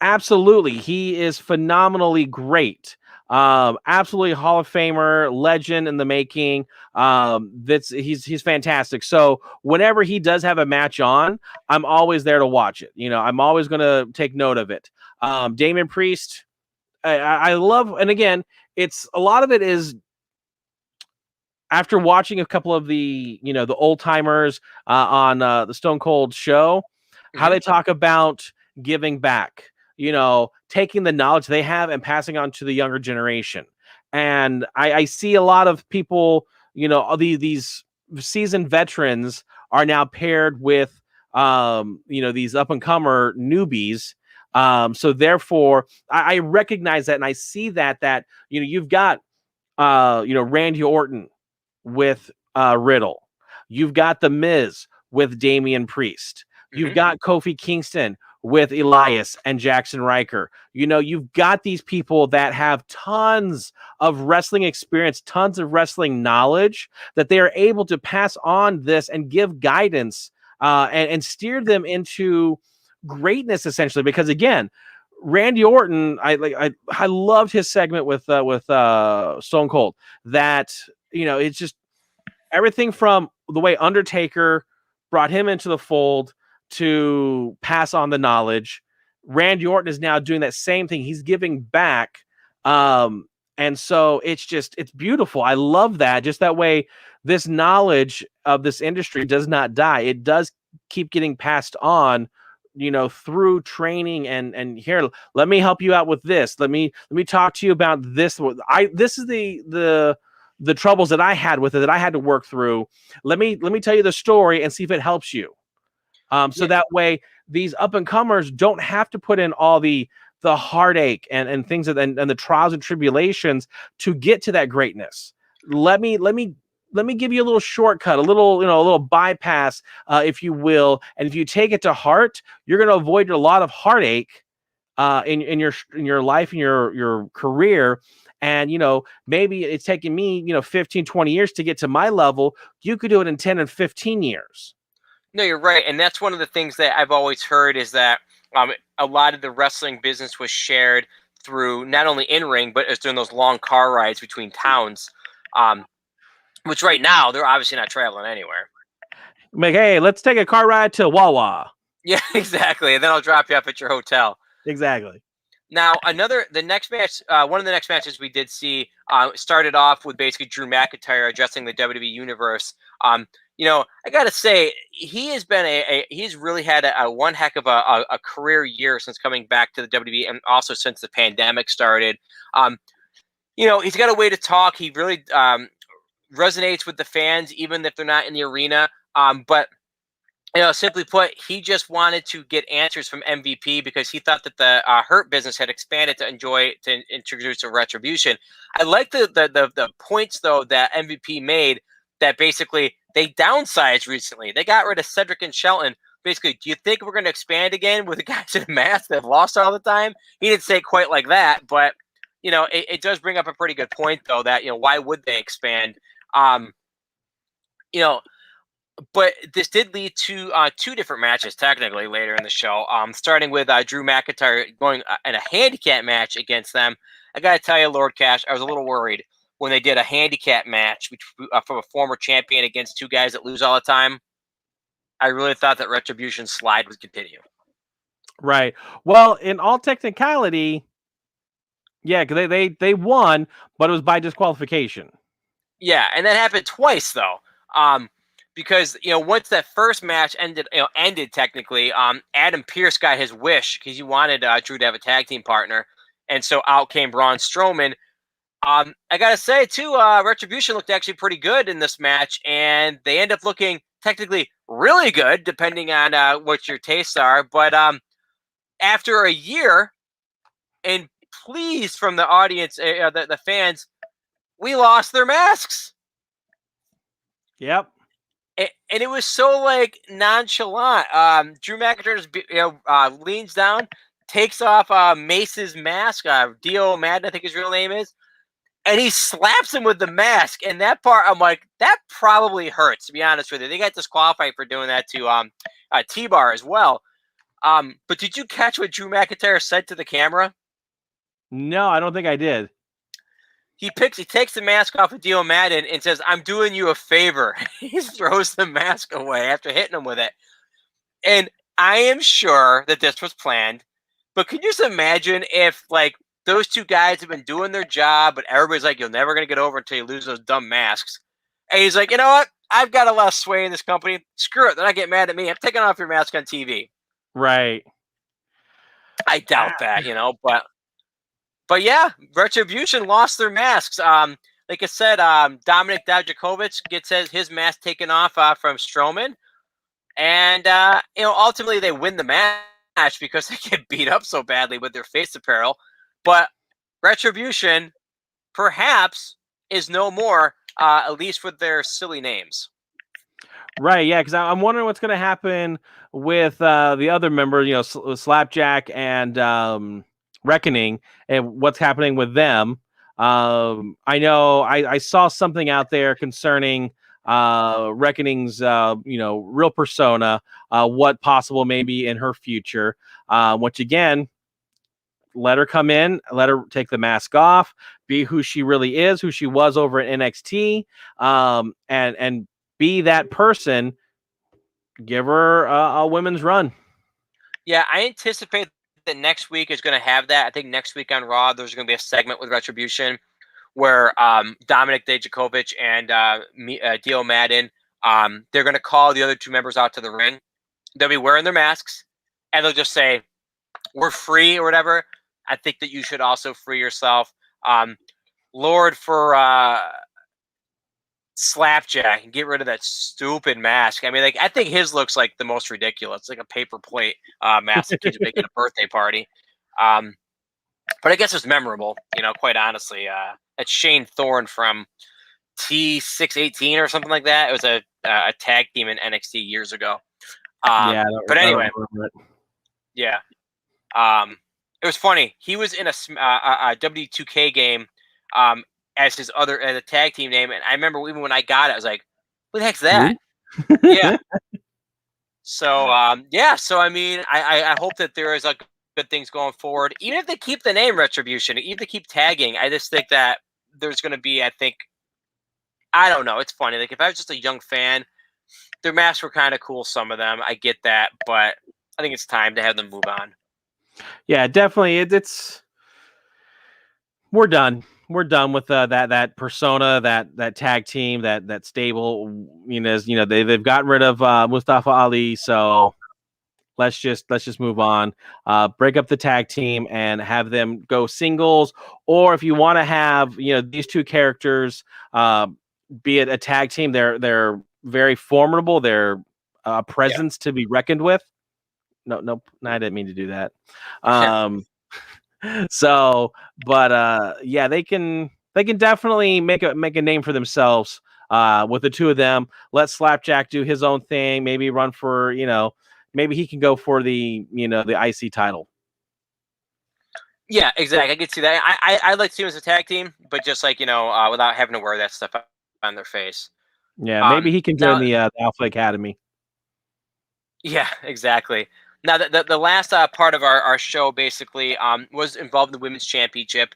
Absolutely, he is phenomenally great. Absolutely Hall of Famer, legend in the making. He's fantastic. So whenever he does have a match on, I'm always there to watch it. I'm always going to take note of it. Damian Priest, I love, and again, it's a lot of it is after watching a couple of the old timers on the Stone Cold show, how they talk about giving back, taking the knowledge they have and passing on to the younger generation. And I see a lot of people, these seasoned veterans are now paired with, these up and comer newbies. So therefore, I recognize that and I see that you've got, Randy Orton with Riddle. You've got The Miz with Damian Priest. You've got Kofi Kingston with Elias and Jackson Riker. You've got these people that have tons of wrestling experience, tons of wrestling knowledge that they are able to pass on this and give guidance and steer them into greatness, essentially. Because again, Randy Orton, I loved his segment with Stone Cold. That it's just everything from the way Undertaker brought him into the fold to pass on the knowledge. Randy Orton is now doing that same thing. He's giving back. And so it's beautiful. I love that. Just that way, this knowledge of this industry does not die. It does keep getting passed on, through training and here, let me help you out with this. Let me talk to you about this. This is the troubles that I had with it that I had to work through. Let me tell you the story and see if it helps you. So that way these up and comers don't have to put in all the heartache and things and the trials and tribulations to get to that greatness. Let me give you a little shortcut, a little bypass, if you will. And if you take it to heart, you're going to avoid a lot of heartache in your life, in your career. And, maybe it's taking me, 15, 20 years to get to my level. You could do it in 10 and 15 years. No, you're right. And that's one of the things that I've always heard is that a lot of the wrestling business was shared through not only in-ring, but it's during those long car rides between towns, which right now they're obviously not traveling anywhere. Like, hey, let's take a car ride to Wawa. Yeah, exactly. And then I'll drop you off at your hotel. Exactly. Now, the next match, one of the next matches we did see started off with basically Drew McIntyre addressing the WWE Universe. I gotta say, he has been he's really had a one heck of a career year since coming back to the WWE, and also since the pandemic started. He's got a way to talk. He really resonates with the fans, even if they're not in the arena. But simply put, he just wanted to get answers from MVP because he thought that the Hurt business had expanded to introduce a Retribution. I like the points though that MVP made, that basically they downsized recently. They got rid of Cedric and Shelton. Basically, do you think we're going to expand again with the guys in a mask that have lost all the time? He didn't say it quite like that, but it does bring up a pretty good point though, that why would they expand? But this did lead to two different matches technically later in the show, starting with Drew McIntyre going in a handicap match against them. I got to tell you, Lord Cash, I was a little worried when they did a handicap match from a former champion against two guys that lose all the time. I really thought that Retribution's slide would continue. Right. Well, in all technicality, yeah, because they won, but it was by disqualification. Yeah, and that happened twice though. Because once that first match ended technically, Adam Pearce got his wish because he wanted Drew to have a tag team partner, and so out came Braun Strowman. I gotta say too, Retribution looked actually pretty good in this match, and they end up looking technically really good, depending on what your tastes are. But after a year, in pleas from the audience, the fans. We lost their masks. Yep. And it was so like nonchalant. Drew McIntyre just leans down, takes off Mace's mask. Dio Madden, I think his real name is, and he slaps him with the mask. And that part, I'm like, that probably hurts. To be honest with you, they got disqualified for doing that to T-Bar as well. But did you catch what Drew McIntyre said to the camera? No, I don't think I did. He takes the mask off of Dio Madden and says, "I'm doing you a favor." He throws the mask away after hitting him with it. And I am sure that this was planned. But can you just imagine if, like, those two guys have been doing their job, but everybody's like, "You're never going to get over until you lose those dumb masks." And he's like, "You know what? I've got a lot of sway in this company. Screw it. They're not getting mad at me. I'm taking off your mask on TV." Right. I doubt that, But yeah, Retribution lost their masks. Like I said, Dominic Dijakovic gets his mask taken off from Strowman, and ultimately they win the match because they get beat up so badly with their face apparel. But Retribution, perhaps, is no more, at least with their silly names. Right, yeah, because I'm wondering what's going to happen with the other members, Slapjack and Reckoning, and what's happening with them. I know I saw something out there concerning Reckoning's, real persona, what possible maybe in her future, which again, let her come in, let her take the mask off, be who she really is, who she was over at NXT, and be that person. Give her a women's run. Yeah, I anticipate that next week is going to have that. I think next week on Raw, there's going to be a segment with Retribution where Dominic Dijakovic and Dio Madden, they're going to call the other two members out to the ring. They'll be wearing their masks, and they'll just say, "We're free," or whatever. I think that you should also free yourself. Lord, for Slapjack, and get rid of that stupid mask. I mean, like, I think his looks like the most ridiculous, like a paper plate mask that keeps making a birthday party. But I guess it's memorable, quite honestly. That's Shane Thorne from T618 or something like that. It was a tag team in NXT years ago. But anyway, yeah. It was funny. He was in a W2K game as a tag team name, and I remember even when I got it, I was like, "What the heck's that?" Yeah. So So I mean, I hope that there is good things going forward. Even if they keep the name Retribution, even if they keep tagging, I just think that there's going to be, I don't know. It's funny. Like, if I was just a young fan, their masks were kind of cool. Some of them, I get that, but I think it's time to have them move on. Yeah, definitely. It's we're done. We're done with that persona, that tag team, that stable. They've gotten rid of Mustafa Ali, so let's just move on. Break up the tag team and have them go singles, or if you want to have these two characters, be it a tag team, they're very formidable. They're a presence to be reckoned with. No, I didn't mean to do that. So, but they can definitely make a name for themselves with the two of them. Let Slapjack do his own thing. Maybe run for maybe he can go for the the IC title. Yeah, exactly. I could see that. I like to see them as a tag team, but just without having to wear that stuff on their face. Yeah, maybe he can join the Alpha Academy. Yeah, exactly. Now, the last part of our show basically was involved in the Women's Championship.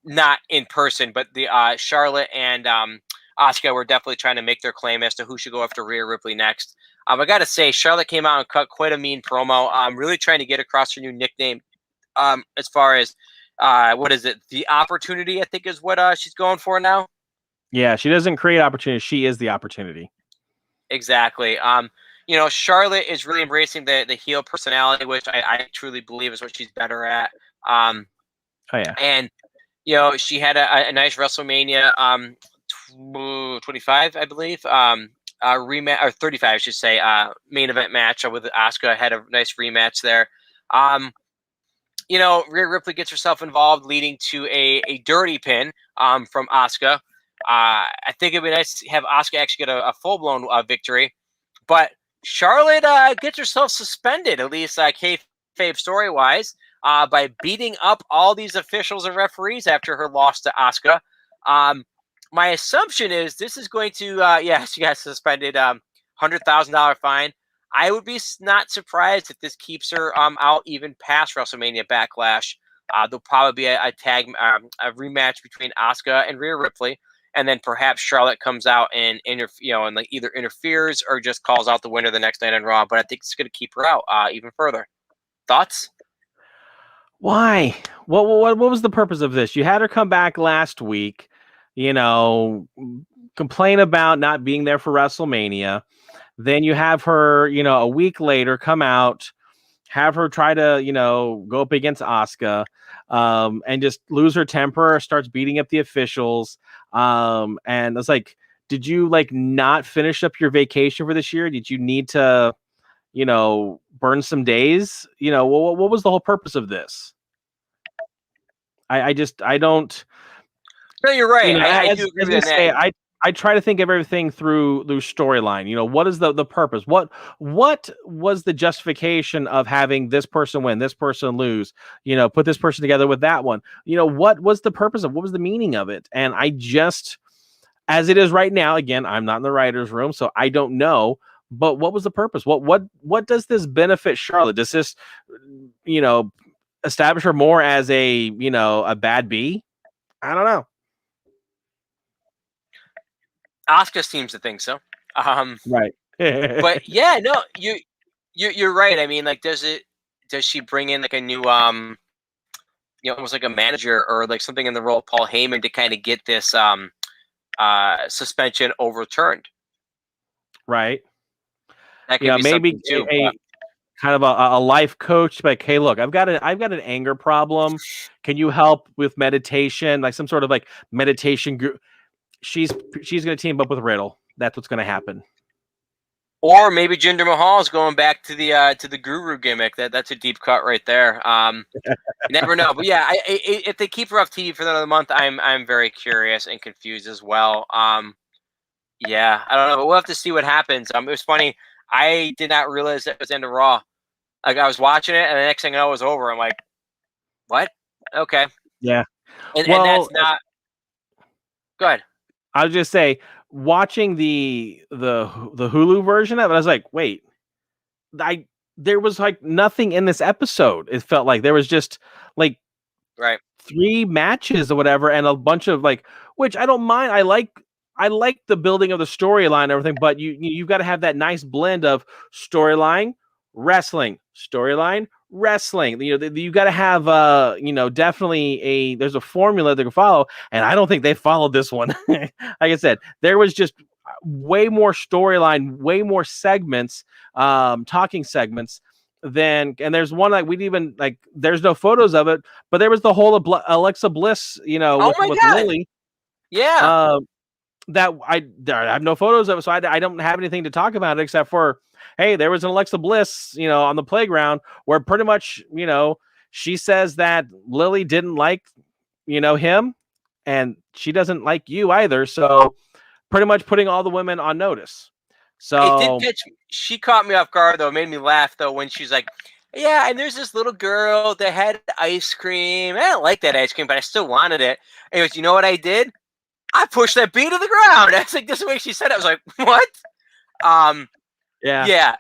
Not in person, but the Charlotte and Asuka were definitely trying to make their claim as to who should go after Rhea Ripley next. I got to say, Charlotte came out and cut quite a mean promo. Really trying to get across her new nickname as far as, what is it? The Opportunity, I think is what she's going for now. Yeah, she doesn't create opportunity. She is the opportunity. Exactly. Charlotte is really embracing the heel personality, which I truly believe is what she's better at. Oh yeah. And she had a nice WrestleMania 25, I believe, rematch, or 35, I should say, main event match with Asuka. Had a nice rematch there. Rhea Ripley gets herself involved, leading to a dirty pin from Asuka. I think it'd be nice to have Asuka actually get a full-blown victory. But Charlotte gets herself suspended, at least kayfabe story-wise, by beating up all these officials and referees after her loss to Asuka. My assumption is this is going to, she got suspended, $100,000 fine. I would be not surprised if this keeps her out even past WrestleMania Backlash. There'll probably be a rematch between Asuka and Rhea Ripley, and then perhaps Charlotte comes out and either interferes or just calls out the winner the next night on Raw. But I think it's going to keep her out even further. Thoughts? Why? What was the purpose of this? You had her come back last week, complain about not being there for WrestleMania. Then you have her, a week later come out, have her try to, go up against Asuka, and just lose her temper, starts beating up the officials. And it's like, did you not finish up your vacation for this year? Did you need to, burn some days? What was the whole purpose of this? I don't. No, you're right. I do agree with that. I try to think of everything through storyline. What is the purpose? What was the justification of having this person win, this person lose? Put this person together with that one. What was the purpose of? What was the meaning of it? And I just, as it is right now, again, I'm not in the writer's room, so I don't know. But what was the purpose? What does this benefit Charlotte? Does this, establish her more as a bad B? I don't know. Asuka seems to think so. Right. But yeah, no, you're right. I mean, does she bring in a new almost like a manager or something in the role of Paul Heyman to kind of get this suspension overturned? Right. That could be maybe too, kind of a life coach, like, hey, look, I've got an anger problem. Can you help with meditation? Some sort of meditation group. She's going to team up with Riddle. That's what's going to happen. Or maybe Jinder Mahal is going back to the Guru gimmick. That's a deep cut right there. You never know. But yeah, if they keep her off TV for another month, I'm very curious and confused as well. Yeah, I don't know. But we'll have to see what happens. It was funny. I did not realize that it was the end of Raw. I was watching it, and the next thing I know, it was over. I'm like, what? Okay. Yeah. And that's not. Go ahead. I was just say, watching the Hulu version of it, I was like, wait, there was nothing in this episode. It felt like there was just right 3 matches or whatever, and a bunch of which I don't mind. I like the building of the storyline and everything, but you've got to have that nice blend of storyline, wrestling, storyline, wrestling. You got to have definitely there's a formula they can follow, and I don't think they followed this one. Like I said, there was just way more storyline, way more segments, talking segments and there's one we even there's no photos of it, but there was the whole Alexa Bliss, with Lily. Yeah. That I have no photos of it, so I don't have anything to talk about it except for, hey, there was an Alexa Bliss, on the playground where pretty much, she says that Lily didn't like, him, and she doesn't like you either. So pretty much putting all the women on notice. So she caught me off guard though. It made me laugh though when she's like, yeah, and there's this little girl that had ice cream. I don't like that ice cream, but I still wanted it. Anyways, you know what I did? I pushed that bee to the ground. That's this is the way she said it. I was like, what? Yeah.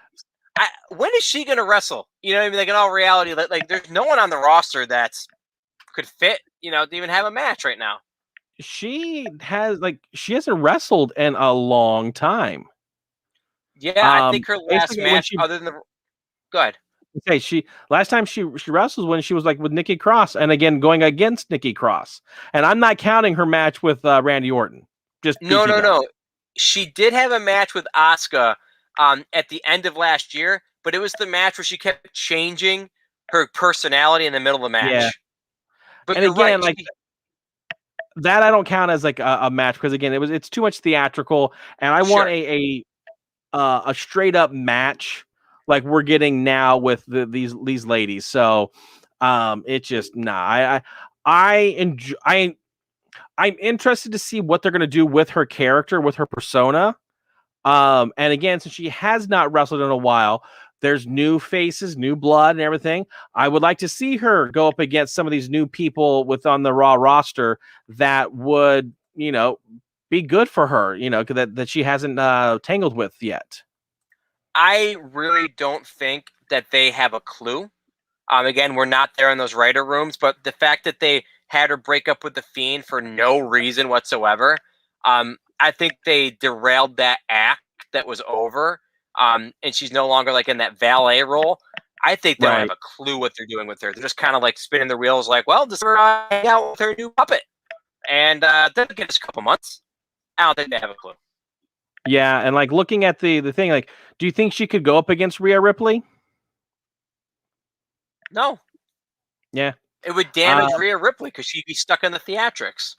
When is she gonna wrestle? You know what I mean? In all reality, there's no one on the roster that's could fit, to even have a match right now. She hasn't wrestled in a long time. Yeah, I think her last match, other than go ahead. Okay, last time she wrestled when she was with Nikki Cross, and again going against Nikki Cross, and I'm not counting her match with Randy Orton. Just no. She did have a match with Asuka at the end of last year, but it was the match where she kept changing her personality in the middle of the match. Yeah. But and again, that I don't count as a match because again, it's too much theatrical, and I want a straight up match like we're getting now with these ladies. So It just I enjoy. I'm interested to see what they're going to do with her character, with her persona. And again, since she has not wrestled in a while, there's new faces, new blood, and everything. I would like to see her go up against some of these new people on the Raw roster that would, be good for her, that she hasn't tangled with yet. I really don't think that they have a clue. Again, we're not there in those writer rooms, but the fact that they had her break up with the Fiend for no reason whatsoever, I think they derailed that act that was over, and she's no longer like in that valet role. I think they don't have a clue what they're doing with her. They're just kind of like spinning the wheels, like, well, just hang out with her new puppet, and they'll give us a couple months. I don't think they have a clue. Yeah, and like looking at the thing, like, do you think she could go up against Rhea Ripley? No. Yeah. It would damage Rhea Ripley because she'd be stuck in the theatrics.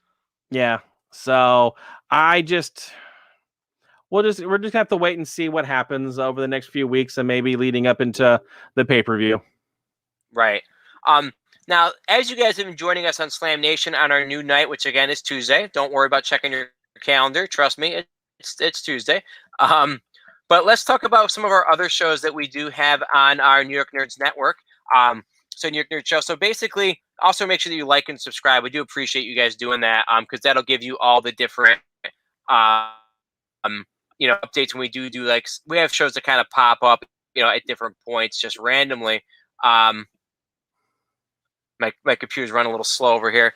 Yeah. So we're just gonna have to wait and see what happens over the next few weeks and maybe leading up into the pay-per-view. Right. Now, as you guys have been joining us on Slam Nation on our new night, which again is Tuesday, don't worry about checking your calendar. Trust me, it's Tuesday. But let's talk about some of our other shows that we do have on our New York Nerds Network. So New York Nerd Show. So basically, also make sure that you like and subscribe. We do appreciate you guys doing that because that'll give you all the different updates when we do like we have shows that kind of pop up at different points just randomly. My computer's running a little slow over here.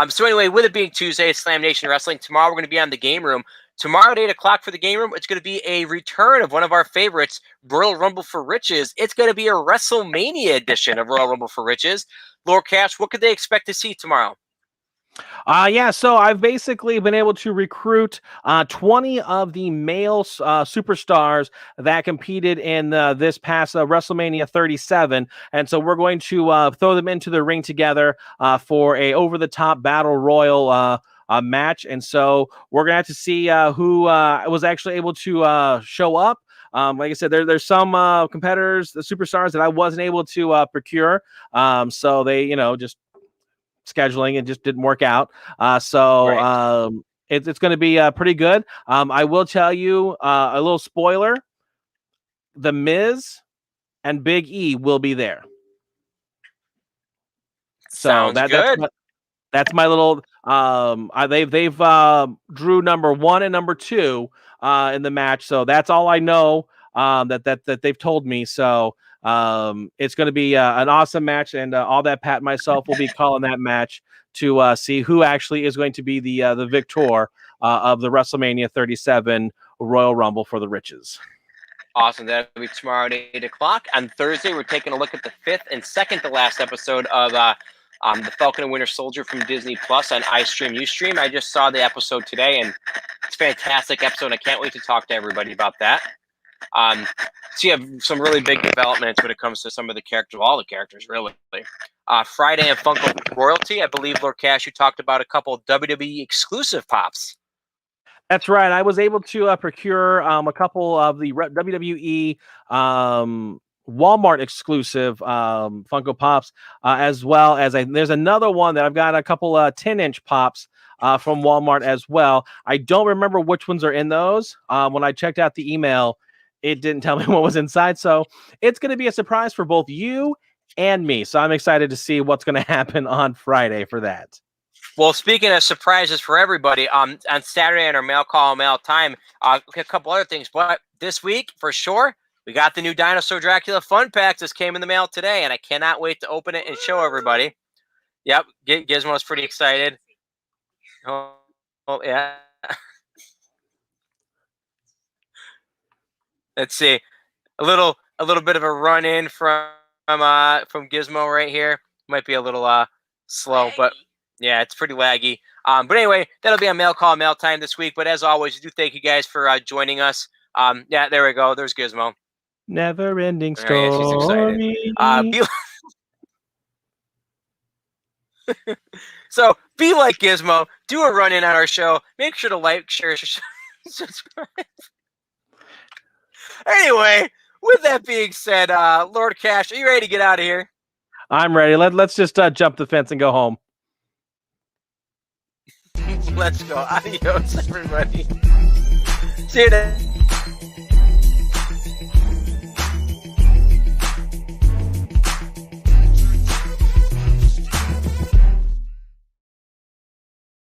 So anyway, with it being Tuesday, it's Slam Nation Wrestling. Tomorrow we're going to be on the Game Room. Tomorrow at 8 o'clock for the Game Room, it's going to be a return of one of our favorites, Royal Rumble for Riches. It's going to be a WrestleMania edition of Royal Rumble for Riches. Lord Cash, what could they expect to see tomorrow? So I've basically been able to recruit 20 of the male superstars that competed in this past WrestleMania 37. And so we're going to throw them into the ring together for a over-the-top battle royal match. And so we're going to have to see who was actually able to show up. Like I said, there's some competitors, the superstars that I wasn't able to procure. So they, just scheduling, it just didn't work out. It's going to be pretty good. I will tell you a little spoiler: The Miz and Big E will be there. Sounds good. That's my little. They've drew number 1 and number 2 in the match, so that's all I know. That they've told me. So it's going to be an awesome match, and all that Pat and myself will be calling that match to see who actually is going to be the victor of the WrestleMania 37 Royal Rumble for the Riches. Awesome. That'll be tomorrow at 8 o'clock. On Thursday, we're taking a look at the 5th and second to last episode of the Falcon and Winter Soldier from Disney Plus on iStream Ustream. I just saw the episode today, and it's a fantastic episode. I can't wait to talk to everybody about that. So you have some really big developments when it comes to some of the characters, all the characters, really. Friday and Funko Royalty, I believe, Lord Cash, you talked about a couple WWE exclusive pops. That's right. I was able to procure a couple of the WWE Walmart exclusive Funko Pops, as well as there's another one that I've got a couple 10-inch pops from Walmart as well. I don't remember which ones are in those. When I checked out the email, it didn't tell me what was inside. So it's going to be a surprise for both you and me. So I'm excited to see what's going to happen on Friday for that. Well, speaking of surprises for everybody, on Saturday on our Mail Call Mail Time, a couple other things. But this week, for sure, we got the new Dinosaur Dracula Fun Packs. This came in the mail today, and I cannot wait to open it and show everybody. Yep, Gizmo's pretty excited. Oh yeah. Let's see, a little bit of a run in from Gizmo right here. Might be a little slow, but yeah, it's pretty laggy. But anyway, that'll be on Mail Call Mail Time this week. But as always, we do thank you guys for joining us. Yeah, there we go. There's Gizmo. Never ending story. Yeah, she's excited. So be like Gizmo. Do a run in on our show. Make sure to like, share, subscribe. Anyway, with that being said, Lord Cash, are you ready to get out of here? I'm ready. Let's just jump the fence and go home. Let's go. Adios, everybody. See you next.